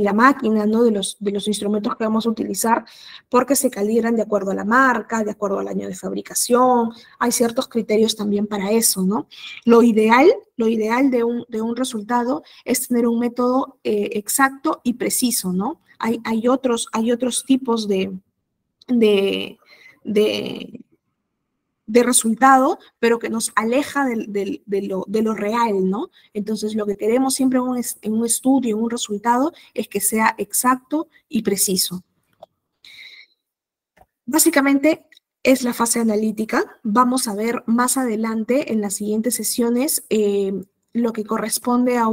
la máquina, ¿no? De los instrumentos que vamos a utilizar, porque se calibran de acuerdo a la marca, de acuerdo al año de fabricación. Hay ciertos criterios también para eso, ¿no? Lo ideal de un resultado es tener un método exacto y preciso, ¿no? Hay otros tipos de resultado, pero que nos aleja de lo real, ¿no? Entonces, lo que queremos siempre en un estudio, en un resultado, es que sea exacto y preciso. Básicamente, es la fase analítica. Vamos a ver más adelante, en las siguientes sesiones, lo que corresponde a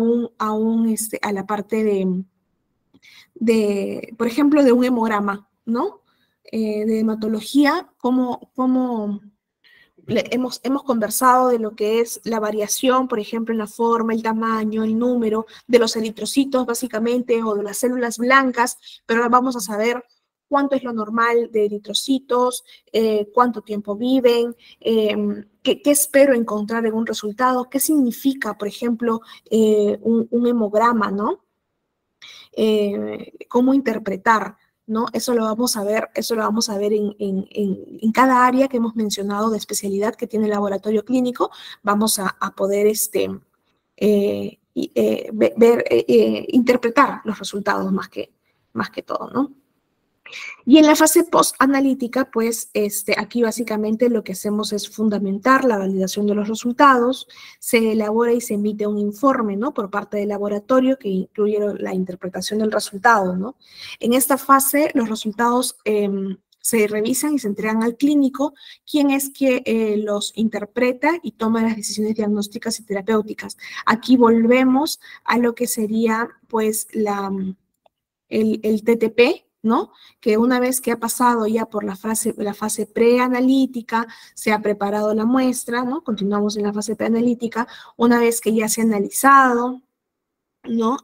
la parte por ejemplo, de un hemograma, ¿no? De hematología, cómo hemos conversado de lo que es la variación, por ejemplo, en la forma, el tamaño, el número de los eritrocitos, básicamente, o de las células blancas, pero ahora vamos a saber cuánto es lo normal de eritrocitos, cuánto tiempo viven, qué espero encontrar en un resultado, qué significa, por ejemplo, un hemograma, ¿no? Cómo interpretar, ¿no? Eso lo vamos a ver en cada área que hemos mencionado de especialidad que tiene el laboratorio clínico. Vamos a poder interpretar los resultados más que todo, ¿no? Y en la fase post-analítica, pues aquí básicamente lo que hacemos es fundamentar la validación de los resultados, se elabora y se emite un informe, ¿no? Por parte del laboratorio que incluye la interpretación del resultado, ¿no? En esta fase los resultados se revisan y se entregan al clínico, quien es que los interpreta y toma las decisiones diagnósticas y terapéuticas. Aquí volvemos a lo que sería, pues, el TTP, ¿no? Que una vez que ha pasado ya por la fase preanalítica, se ha preparado la muestra, ¿no? Continuamos en la fase preanalítica, una vez que ya se ha analizado, ¿no?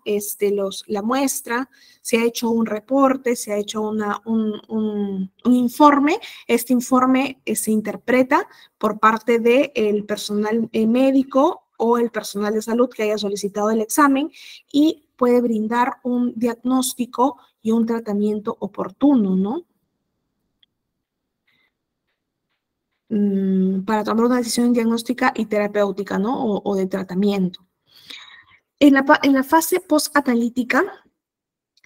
La muestra, se ha hecho un reporte, se ha hecho un informe, este informe se interpreta por parte del personal médico o el personal de salud que haya solicitado el examen y puede brindar un diagnóstico y un tratamiento oportuno, ¿no? Para tomar una decisión diagnóstica y terapéutica, ¿no? O de tratamiento. En la fase post-analítica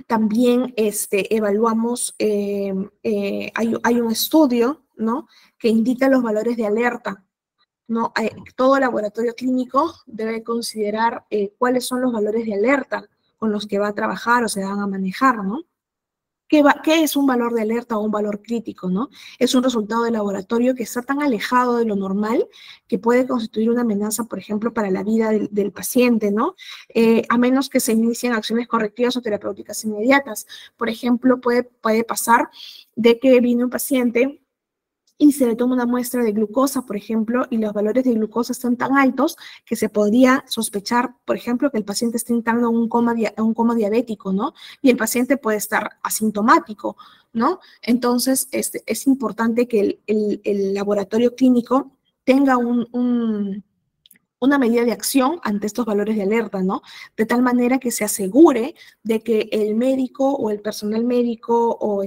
también evaluamos, hay un estudio, ¿no? Que indica los valores de alerta, ¿no? Todo laboratorio clínico debe considerar cuáles son los valores de alerta con los que va a trabajar o se van a manejar, ¿no? ¿Qué es un valor de alerta o un valor crítico, no? Es un resultado de laboratorio que está tan alejado de lo normal que puede constituir una amenaza, por ejemplo, para la vida del paciente, ¿no? A menos que se inicien acciones correctivas o terapéuticas inmediatas. Por ejemplo, puede pasar de que viene un paciente y se le toma una muestra de glucosa, por ejemplo, y los valores de glucosa están tan altos que se podría sospechar, por ejemplo, que el paciente está entrando en un coma diabético, ¿no? Y el paciente puede estar asintomático, ¿no? Entonces, es importante que el laboratorio clínico tenga una medida de acción ante estos valores de alerta, ¿no? De tal manera que se asegure de que el médico o el personal médico o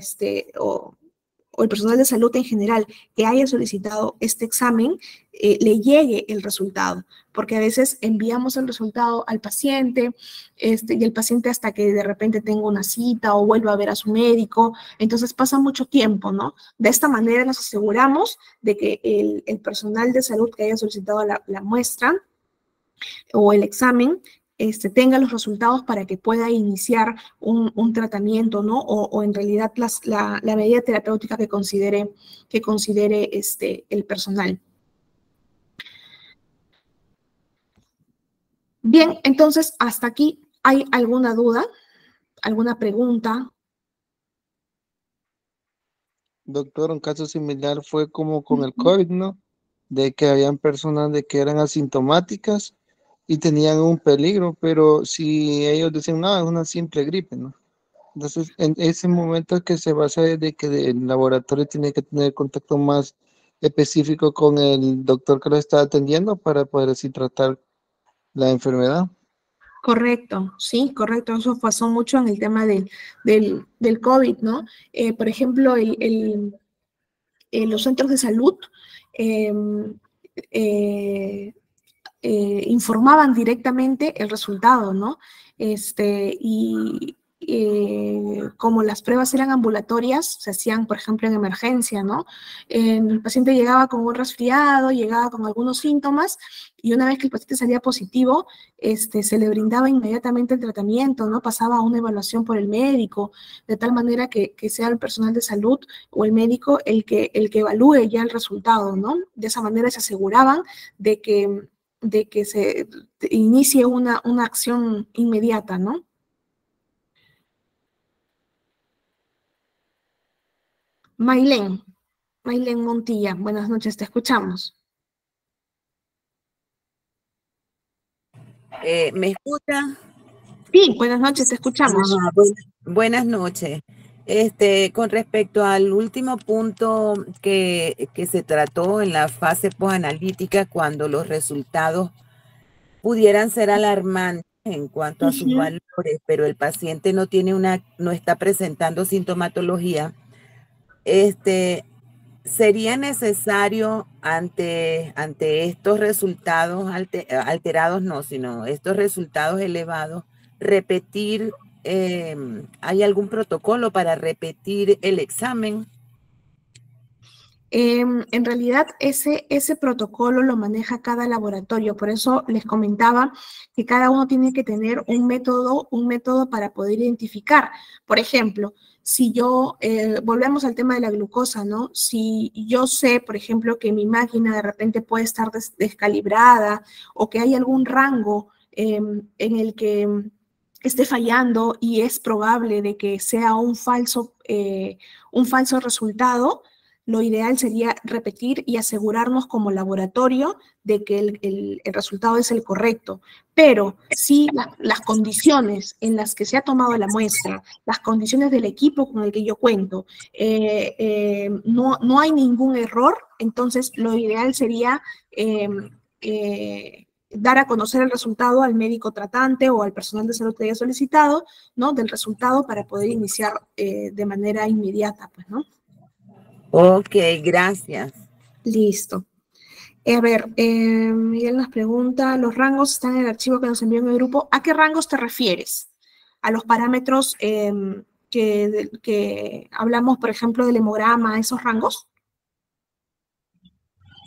el personal de salud en general que haya solicitado este examen, le llegue el resultado, porque a veces enviamos el resultado al paciente y el paciente hasta que de repente tenga una cita o vuelva a ver a su médico, entonces pasa mucho tiempo, ¿no? De esta manera nos aseguramos de que el personal de salud que haya solicitado la muestra o el examen tenga los resultados para que pueda iniciar un tratamiento, ¿no? O en realidad la medida terapéutica que considere el personal. Bien, entonces, hasta aquí, ¿hay alguna duda? ¿Alguna pregunta? Doctor, un caso similar fue como con el COVID, ¿no? De que habían personas de que eran asintomáticas y tenían un peligro, pero si ellos decían, no, es una simple gripe, ¿no? Entonces, en ese momento es que se basa de que el laboratorio tiene que tener contacto más específico con el doctor que lo está atendiendo para poder así tratar la enfermedad. Correcto, sí, correcto. Eso pasó mucho en el tema del COVID, ¿no? Por ejemplo, los centros de salud informaban directamente el resultado, ¿no? Como las pruebas eran ambulatorias, se hacían, por ejemplo, en emergencia, ¿no? El paciente llegaba con un resfriado, llegaba con algunos síntomas, y una vez que el paciente salía positivo, se le brindaba inmediatamente el tratamiento, ¿no? Pasaba a una evaluación por el médico, de tal manera que sea el personal de salud o el médico el que evalúe ya el resultado, ¿no? De esa manera se aseguraban de que se inicie una acción inmediata, ¿no? Maylén Montilla, buenas noches, te escuchamos. ¿Me escucha? Sí, buenas noches, te escuchamos. Buenas noches. Con respecto al último punto que se trató en la fase posanalítica, cuando los resultados pudieran ser alarmantes en cuanto a sus valores, pero el paciente no está presentando sintomatología, ¿sería necesario ante estos resultados alterados, no, sino estos resultados elevados, repetir, hay algún protocolo para repetir el examen? En realidad, ese protocolo lo maneja cada laboratorio, por eso les comentaba que cada uno tiene que tener un método para poder identificar. Por ejemplo, si volvemos al tema de la glucosa, ¿no? Si yo sé, por ejemplo, que mi máquina de repente puede estar descalibrada o que hay algún rango en el que esté fallando y es probable de que sea un falso resultado, lo ideal sería repetir y asegurarnos como laboratorio de que el resultado es el correcto. Pero si las condiciones en las que se ha tomado la muestra, las condiciones del equipo con el que yo cuento, no hay ningún error, entonces lo ideal sería dar a conocer el resultado al médico tratante o al personal de salud que haya solicitado, ¿no? Del resultado para poder iniciar de manera inmediata, pues, ¿no? Ok, gracias. Listo. A ver, Miguel nos pregunta, los rangos están en el archivo que nos envió en el grupo. ¿A qué rangos te refieres? ¿A los parámetros que hablamos, por ejemplo, del hemograma, esos rangos?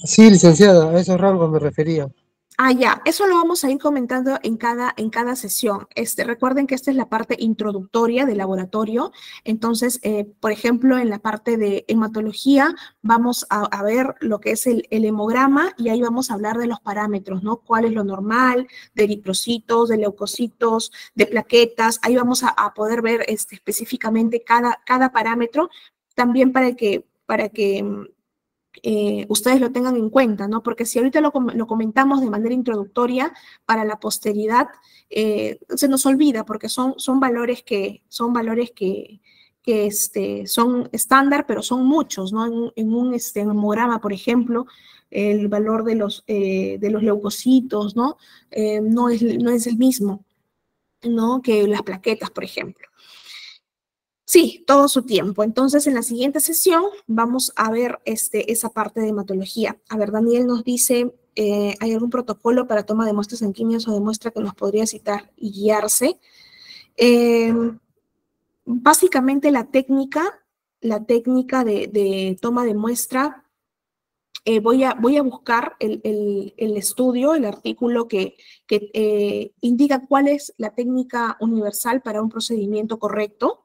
Sí, licenciada, a esos rangos me refería. Ya, eso lo vamos a ir comentando en cada sesión. Recuerden que esta es la parte introductoria del laboratorio. Entonces, por ejemplo, en la parte de hematología, vamos a ver lo que es el hemograma y ahí vamos a hablar de los parámetros, ¿no? ¿Cuál es lo normal? De eritrocitos, de leucocitos, de plaquetas. Ahí vamos a poder ver específicamente cada parámetro, también para que ustedes lo tengan en cuenta, ¿no? Porque si ahorita lo comentamos de manera introductoria, para la posteridad se nos olvida, porque son valores que son estándar, pero son muchos, ¿no? En un hemograma, por ejemplo, el valor de los leucocitos, ¿no? No es el mismo, ¿no? Que las plaquetas, por ejemplo. Sí, todo su tiempo. Entonces, en la siguiente sesión vamos a ver esa parte de hematología. A ver, Daniel nos dice, ¿hay algún protocolo para toma de muestras sanguíneas o de muestra que nos podría citar y guiarse? Básicamente la técnica de toma de muestra, voy a buscar el estudio, el artículo que indica cuál es la técnica universal para un procedimiento correcto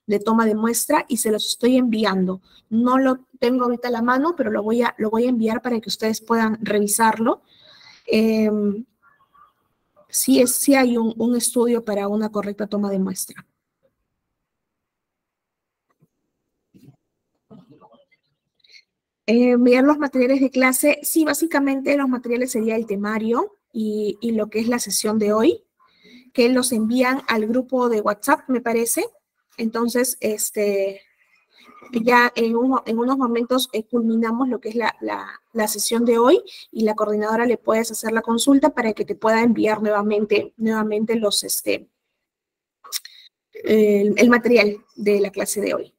de toma de muestra y se los estoy enviando. No lo tengo ahorita a la mano, pero lo voy a enviar para que ustedes puedan revisarlo. Sí hay un estudio para una correcta toma de muestra. Ver los materiales de clase. Sí, básicamente los materiales sería el temario y lo que es la sesión de hoy, que los envían al grupo de WhatsApp, me parece. Entonces, ya en unos momentos culminamos lo que es la sesión de hoy y la coordinadora le puedes hacer la consulta para que te pueda enviar nuevamente los, el material de la clase de hoy.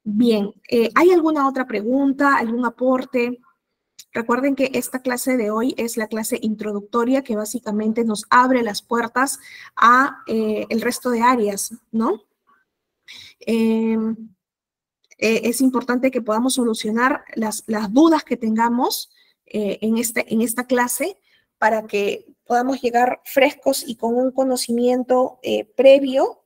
Bien, ¿hay alguna otra pregunta, algún aporte? Recuerden que esta clase de hoy es la clase introductoria que básicamente nos abre las puertas a el resto de áreas, ¿no? Es importante que podamos solucionar las dudas que tengamos en esta clase para que podamos llegar frescos y con un conocimiento previo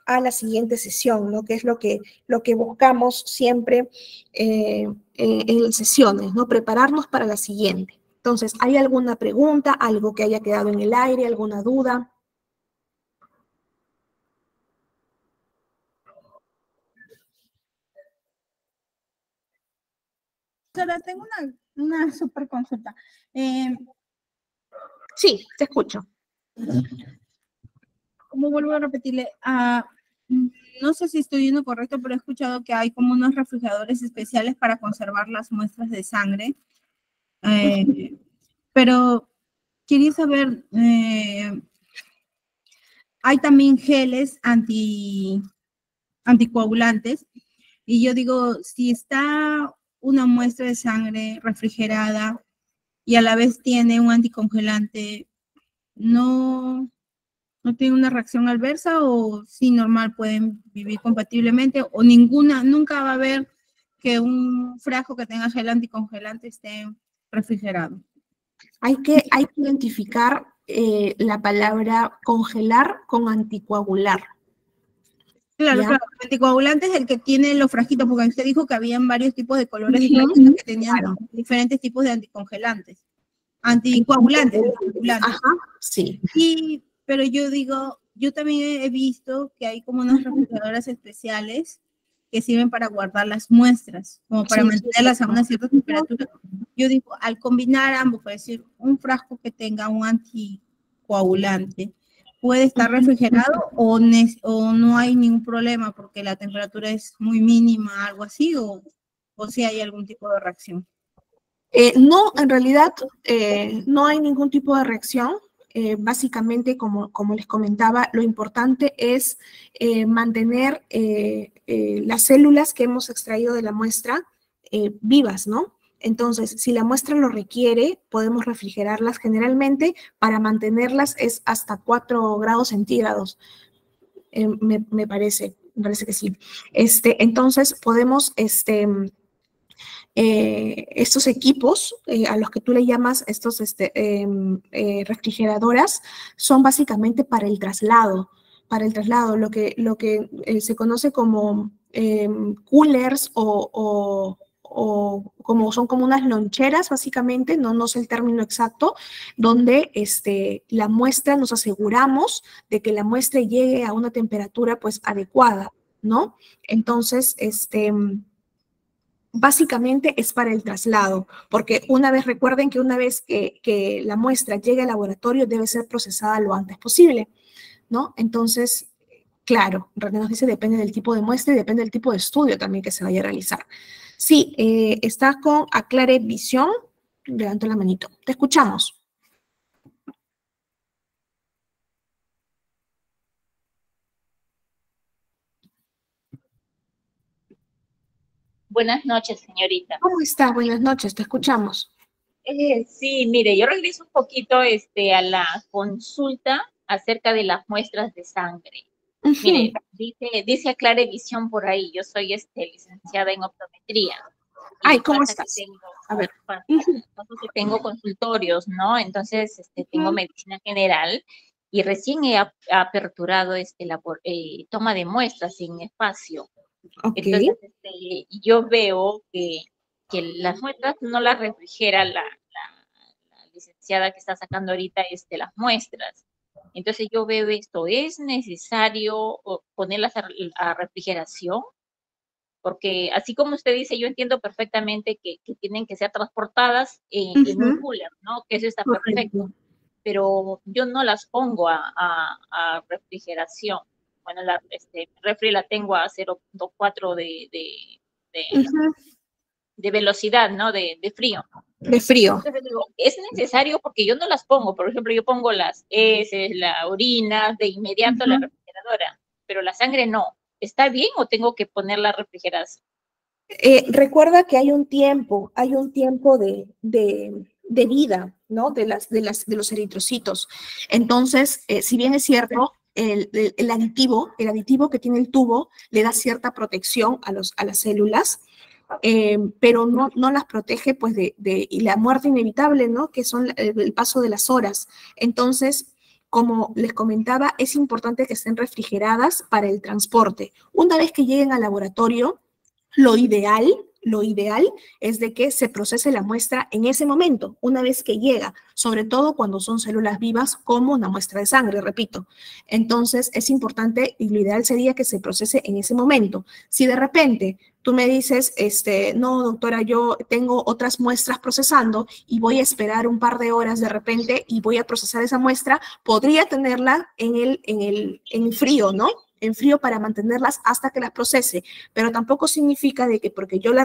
a la siguiente sesión, ¿no? Que es lo que buscamos siempre en las sesiones, ¿no? Prepararnos para la siguiente. Entonces, ¿hay alguna pregunta, algo que haya quedado en el aire, alguna duda? Sara, tengo una super consulta. Sí, te escucho. Como vuelvo a repetirle, no sé si estoy viendo correcto, pero he escuchado que hay como unos refrigeradores especiales para conservar las muestras de sangre. Pero quería saber, hay también geles anticoagulantes. Y yo digo, si está una muestra de sangre refrigerada y a la vez tiene un anticongelante, ¿no tiene una reacción adversa o sí normal pueden vivir compatiblemente o nunca va a haber que un frasco que tenga gel anticongelante esté refrigerado? Hay que identificar la palabra congelar con anticoagular. Claro, ¿ya? claro. El anticoagulante es el que tiene los frasquitos, porque usted dijo que habían varios tipos de colores de frasquitos que tenían diferentes tipos de anticongelantes. Anticoagulantes. Ajá, sí. Pero yo digo, yo también he visto que hay como unas refrigeradoras especiales que sirven para guardar las muestras, como para mantenerlas a una cierta temperatura. Yo digo, al combinar ambos, por decir, un frasco que tenga un anticoagulante, ¿puede estar refrigerado o no hay ningún problema porque la temperatura es muy mínima, algo así, o si hay algún tipo de reacción? No, en realidad no hay ningún tipo de reacción. Básicamente, como les comentaba, lo importante es mantener las células que hemos extraído de la muestra vivas, ¿no? Entonces, si la muestra lo requiere, podemos refrigerarlas generalmente. Para mantenerlas es hasta 4 grados centígrados, me parece que sí. Entonces, podemos estos equipos a los que tú le llamas estos refrigeradoras son básicamente para el traslado, lo que se conoce como coolers o como son como unas loncheras básicamente, no sé el término exacto, donde la muestra nos aseguramos de que la muestra llegue a una temperatura pues adecuada, ¿no? Entonces, básicamente es para el traslado, porque recuerden que una vez que la muestra llegue al laboratorio debe ser procesada lo antes posible, ¿no? Entonces, claro, René nos dice depende del tipo de muestra y depende del tipo de estudio también que se vaya a realizar. Sí, está con Aclare Visión. Levanto la manito. Te escuchamos. Buenas noches, señorita. ¿Cómo está? Buenas noches, te escuchamos. Sí, mire, yo regreso un poquito a la consulta acerca de las muestras de sangre. Mire, dice Aclare Visión por ahí, yo soy licenciada en optometría. Ay, ¿cómo estás? A ver. Tengo consultorios, ¿no? Entonces, tengo medicina general y recién he aperturado la toma de muestras sin espacio. Okay. Entonces, yo veo que las muestras no las refrigera la licenciada que está sacando ahorita las muestras. Entonces yo veo esto, ¿es necesario ponerlas a refrigeración? Porque así como usted dice, yo entiendo perfectamente que tienen que ser transportadas en un cooler, ¿no? Que eso está perfecto. Pero yo no las pongo a refrigeración. Bueno, la refri la tengo a 0.4 de velocidad, ¿no? De frío. De frío. Entonces digo, es necesario porque yo no las pongo. Por ejemplo, yo pongo las heces, la orina, de inmediato a la refrigeradora, pero la sangre no. ¿Está bien o tengo que ponerla a refrigerar? Recuerda que hay un tiempo de vida, ¿no? De los eritrocitos. Entonces, si bien es cierto, el aditivo que tiene el tubo le da cierta protección a las células, pero no las protege pues y la muerte inevitable, ¿no? Que son el paso de las horas. Entonces, como les comentaba, es importante que estén refrigeradas para el transporte. Una vez que lleguen al laboratorio, lo ideal es de que se procese la muestra en ese momento, una vez que llega, sobre todo cuando son células vivas como una muestra de sangre, repito. Entonces, es importante y lo ideal sería que se procese en ese momento. Si de repente tú me dices, no, doctora, yo tengo otras muestras procesando y voy a esperar un par de horas de repente y voy a procesar esa muestra, podría tenerla en frío, ¿no? En frío para mantenerlas hasta que las procese, pero tampoco significa de que porque yo la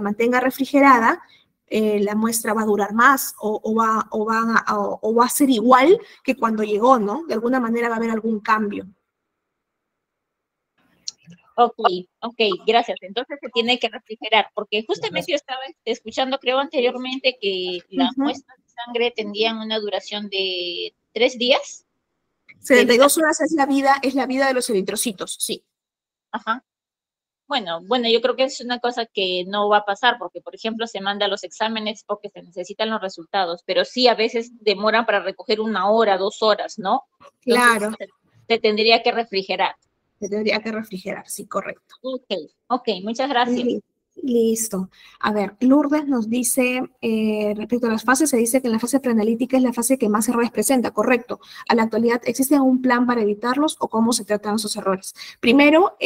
mantenga refrigerada, la muestra va a durar más o va a ser igual que cuando llegó, ¿no? De alguna manera va a haber algún cambio. Ok, gracias. Entonces se tiene que refrigerar, porque justamente yo estaba escuchando, creo anteriormente, que las muestras de sangre tendrían una duración de 3 días. 72 horas es la vida de los eritrocitos, sí. Ajá. Bueno, yo creo que es una cosa que no va a pasar, porque, por ejemplo, se manda los exámenes porque se necesitan los resultados, pero sí a veces demoran para recoger 1 hora, 2 horas, ¿no? Claro. Entonces, se tendría que refrigerar. Se tendría que refrigerar, sí, correcto. Ok, muchas gracias. Listo. A ver, Lourdes nos dice, respecto a las fases, se dice que en la fase preanalítica es la fase que más errores presenta, correcto. A la actualidad, ¿existe algún plan para evitarlos o cómo se tratan esos errores? Primero,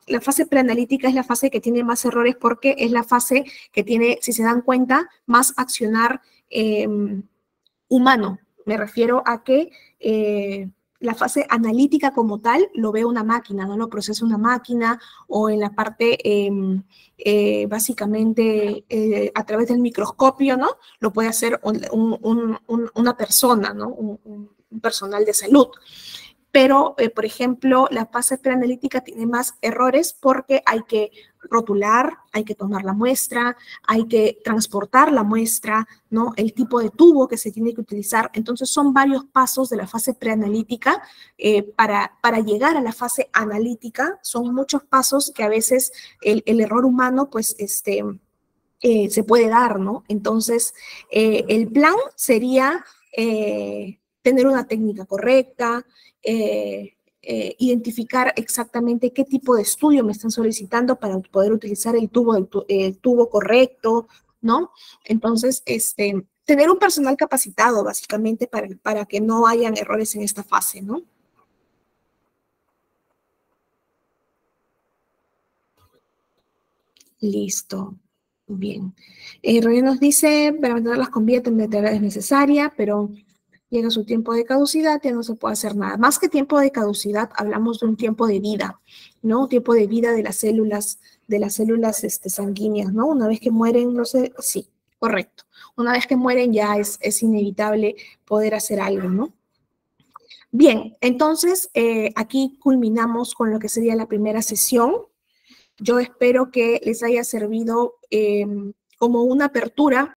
la fase preanalítica es la fase que tiene más errores porque es la fase que tiene, si se dan cuenta, más accionar humano. Me refiero a que la fase analítica como tal lo ve una máquina, no lo procesa una máquina, o en la parte básicamente a través del microscopio, ¿no? Lo puede hacer una persona, ¿no? Un personal de salud. Pero, por ejemplo, la fase preanalítica tiene más errores porque hay que rotular, hay que tomar la muestra, hay que transportar la muestra, ¿no? El tipo de tubo que se tiene que utilizar. Entonces, son varios pasos de la fase preanalítica para llegar a la fase analítica. Son muchos pasos que a veces el error humano, pues, se puede dar, ¿no? Entonces, el plan sería tener una técnica correcta, identificar exactamente qué tipo de estudio me están solicitando para poder utilizar el tubo correcto, ¿no? Entonces, tener un personal capacitado, básicamente, para que no hayan errores en esta fase, ¿no? Listo. Bien. Roger nos dice, para mantenerlas con vida es necesaria, pero llega su tiempo de caducidad, ya no se puede hacer nada. Más que tiempo de caducidad, hablamos de un tiempo de vida, ¿no? Tiempo de vida de las células sanguíneas, ¿no? Una vez que mueren, no sé, sí, correcto. Una vez que mueren ya es inevitable poder hacer algo, ¿no? Bien, entonces aquí culminamos con lo que sería la primera sesión. Yo espero que les haya servido como una apertura